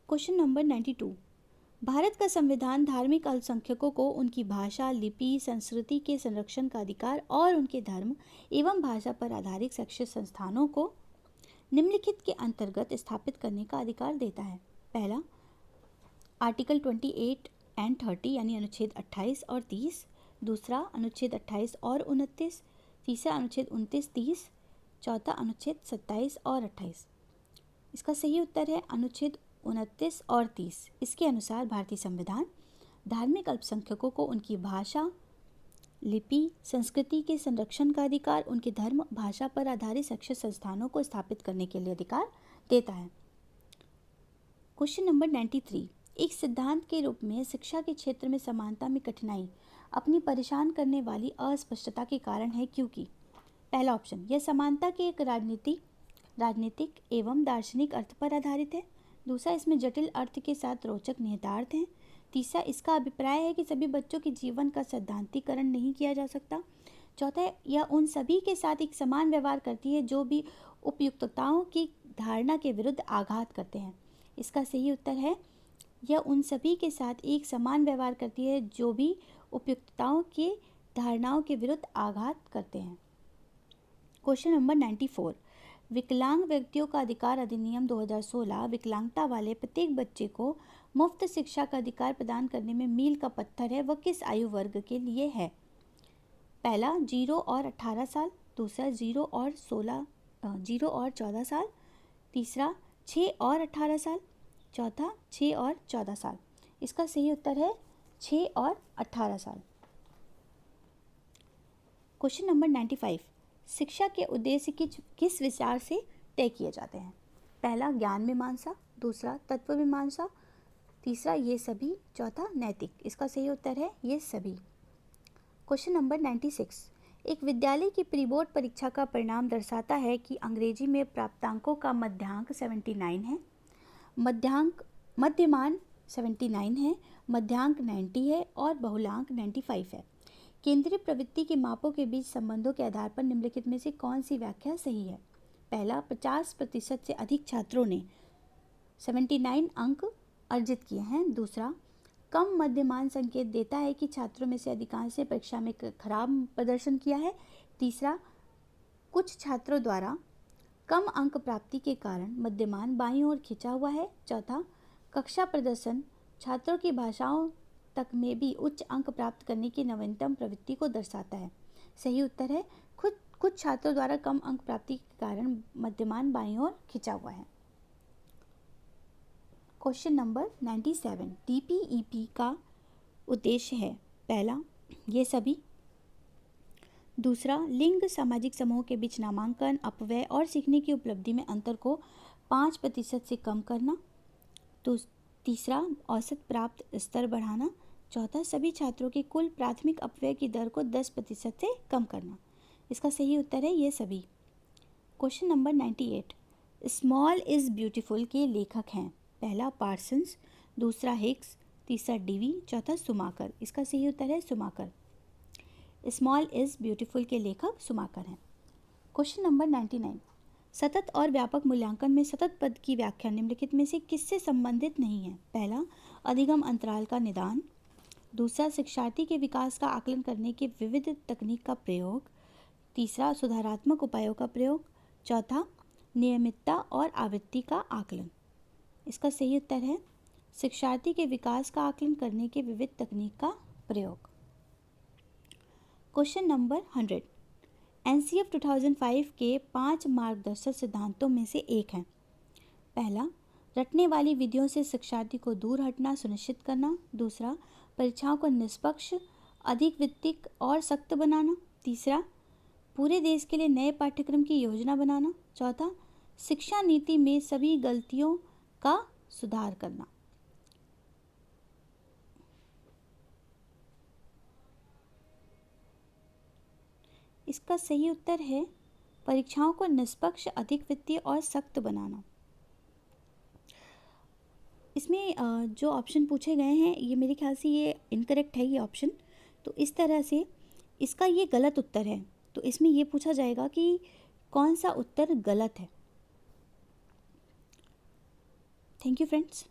A: क्वेश्चन नंबर 92, भारत का संविधान धार्मिक अल्पसंख्यकों को उनकी भाषा, लिपि, संस्कृति के संरक्षण का अधिकार और उनके धर्म एवं भाषा पर आधारित शैक्षिक संस्थानों को निम्नलिखित के अंतर्गत स्थापित करने का अधिकार देता है। पहला, आर्टिकल 28 एंड 30 यानी अनुच्छेद 28 और 30, दूसरा अनुच्छेद 28 और 29, तीसरा अनुच्छेद 29, 30, चौथा अनुच्छेद 27 और 28। इसका सही उत्तर है अनुच्छेद 29 और 30। इसके अनुसार भारतीय संविधान धार्मिक अल्पसंख्यकों को उनकी भाषा, लिपि, संस्कृति के संरक्षण का अधिकार, उनके धर्म, भाषा पर आधारित शैक्षिक संस्थानों को स्थापित करने के लिए अधिकार देता है। क्वेश्चन नंबर 93, एक सिद्धांत के रूप में शिक्षा के क्षेत्र में समानता में कठिनाई अपनी परेशान करने वाली अस्पष्टता के कारण है क्योंकि पहला ऑप्शन, यह समानता के एक राजनीतिक एवं दार्शनिक अर्थ पर आधारित है। दूसरा, इसमें जटिल अर्थ के साथ रोचक निहितार्थ हैं। तीसरा, इसका अभिप्राय है कि सभी बच्चों के जीवन का सैद्धांतिकरण नहीं किया जा सकता। चौथा, यह उन सभी के साथ एक समान व्यवहार करती है जो भी उपयुक्तताओं की धारणा के विरुद्ध आघात करते हैं। इसका सही उत्तर है यह उन सभी के साथ एक समान व्यवहार करती है जो भी उपयुक्तताओं के धारणाओं के विरुद्ध आघात करते हैं। क्वेश्चन नंबर 94, विकलांग व्यक्तियों का अधिकार अधिनियम 2016 विकलांगता वाले प्रत्येक बच्चे को मुफ्त शिक्षा का अधिकार प्रदान करने में मील का पत्थर है, वह किस आयु वर्ग के लिए है? पहला 0 और 18 साल, दूसरा 0 और 14 साल, तीसरा 6 और 18 साल, चौथा 6 और 14 साल। इसका सही उत्तर है 6 और 18 साल। क्वेश्चन नंबर 95, शिक्षा के उद्देश्य किस विचार से तय किए जाते हैं? पहला ज्ञान मीमांसा, दूसरा तत्व मीमांसा, तीसरा ये सभी, चौथा नैतिक। इसका सही उत्तर है ये सभी। क्वेश्चन नंबर 96, एक विद्यालय की प्री बोर्ड परीक्षा का परिणाम दर्शाता है कि अंग्रेजी में प्राप्तांकों का मध्यांक 79 है, मध्यमान 79 है, मध्यांक 90 है और बहुलांक 95 है। केंद्रीय प्रवृत्ति के मापों के बीच संबंधों के आधार पर निम्नलिखित में से कौन सी व्याख्या सही है? पहला, 50% से अधिक छात्रों ने 79 अंक अर्जित किए हैं। दूसरा, कम मध्यमान संकेत देता है कि छात्रों में से अधिकांश ने परीक्षा में खराब प्रदर्शन किया है। तीसरा, कुछ छात्रों द्वारा कम अंक प्राप्ति के कारण मध्यमान बाईं ओर खिंचा हुआ है। चौथा, कक्षा प्रदर्शन छात्रों की भाषाओं तक में भी उच्च अंक प्राप्त करने की नवीनतम प्रवृत्ति को दर्शाता है। सही उत्तर है कुछ छात्रों द्वारा कम अंक प्राप्ति के कारण मध्यमान बाईं ओर खिंचा हुआ है। क्वेश्चन नंबर 97, DPEP का उद्देश्य है पहला ये सभी, दूसरा लिंग सामाजिक समूह के बीच नामांकन, अपव्यय और सीखने की उपलब्धि में अंतर को 5% से कम करना, तीसरा औसत प्राप्त स्तर बढ़ाना, चौथा सभी छात्रों के कुल प्राथमिक अपव्यय की दर को 10% से कम करना। इसका सही उत्तर है ये सभी। Question number 98, small is beautiful के लेखक हैं? पहला पार्सन्स, दूसरा हिक्स, तीसरा डीवी, चौथा सुमाकर। इसका सही उत्तर है सुमाकर। स्मॉल इज़ ब्यूटीफुल के लेखक सुमाकर हैं। क्वेश्चन नंबर 99, सतत और व्यापक मूल्यांकन में सतत पद की व्याख्या निम्नलिखित में से किससे संबंधित नहीं है? पहला अधिगम अंतराल का निदान, दूसरा शिक्षार्थी के विकास का आकलन करने के विविध तकनीक का प्रयोग, तीसरा सुधारात्मक उपायों का प्रयोग, चौथा नियमितता और आवृत्ति का आकलन। इसका सही उत्तर है शिक्षार्थी के विकास का आकलन करने के विविध तकनीक का प्रयोग। क्वेश्चन नंबर 100, NCF 2005 के 5 मार्गदर्शक सिद्धांतों में से एक है। पहला, रटने वाली विधियों से शिक्षार्थी को दूर हटना सुनिश्चित करना, दूसरा परीक्षाओं को निष्पक्ष, अधिक वित्तीय और सख्त बनाना, तीसरा पूरे देश के लिए नए पाठ्यक्रम की योजना बनाना, चौथा शिक्षा नीति में सभी गलतियों का सुधार करना। इसका सही उत्तर है परीक्षाओं को निष्पक्ष, अधिक वित्तीय और सख्त बनाना। इसमें जो ऑप्शन पूछे गए हैं ये मेरे ख्याल से ये इनकरेक्ट है ये ऑप्शन, तो इस तरह से इसका ये गलत उत्तर है। तो इसमें ये पूछा जाएगा कि कौन सा उत्तर गलत है। Thank you friends.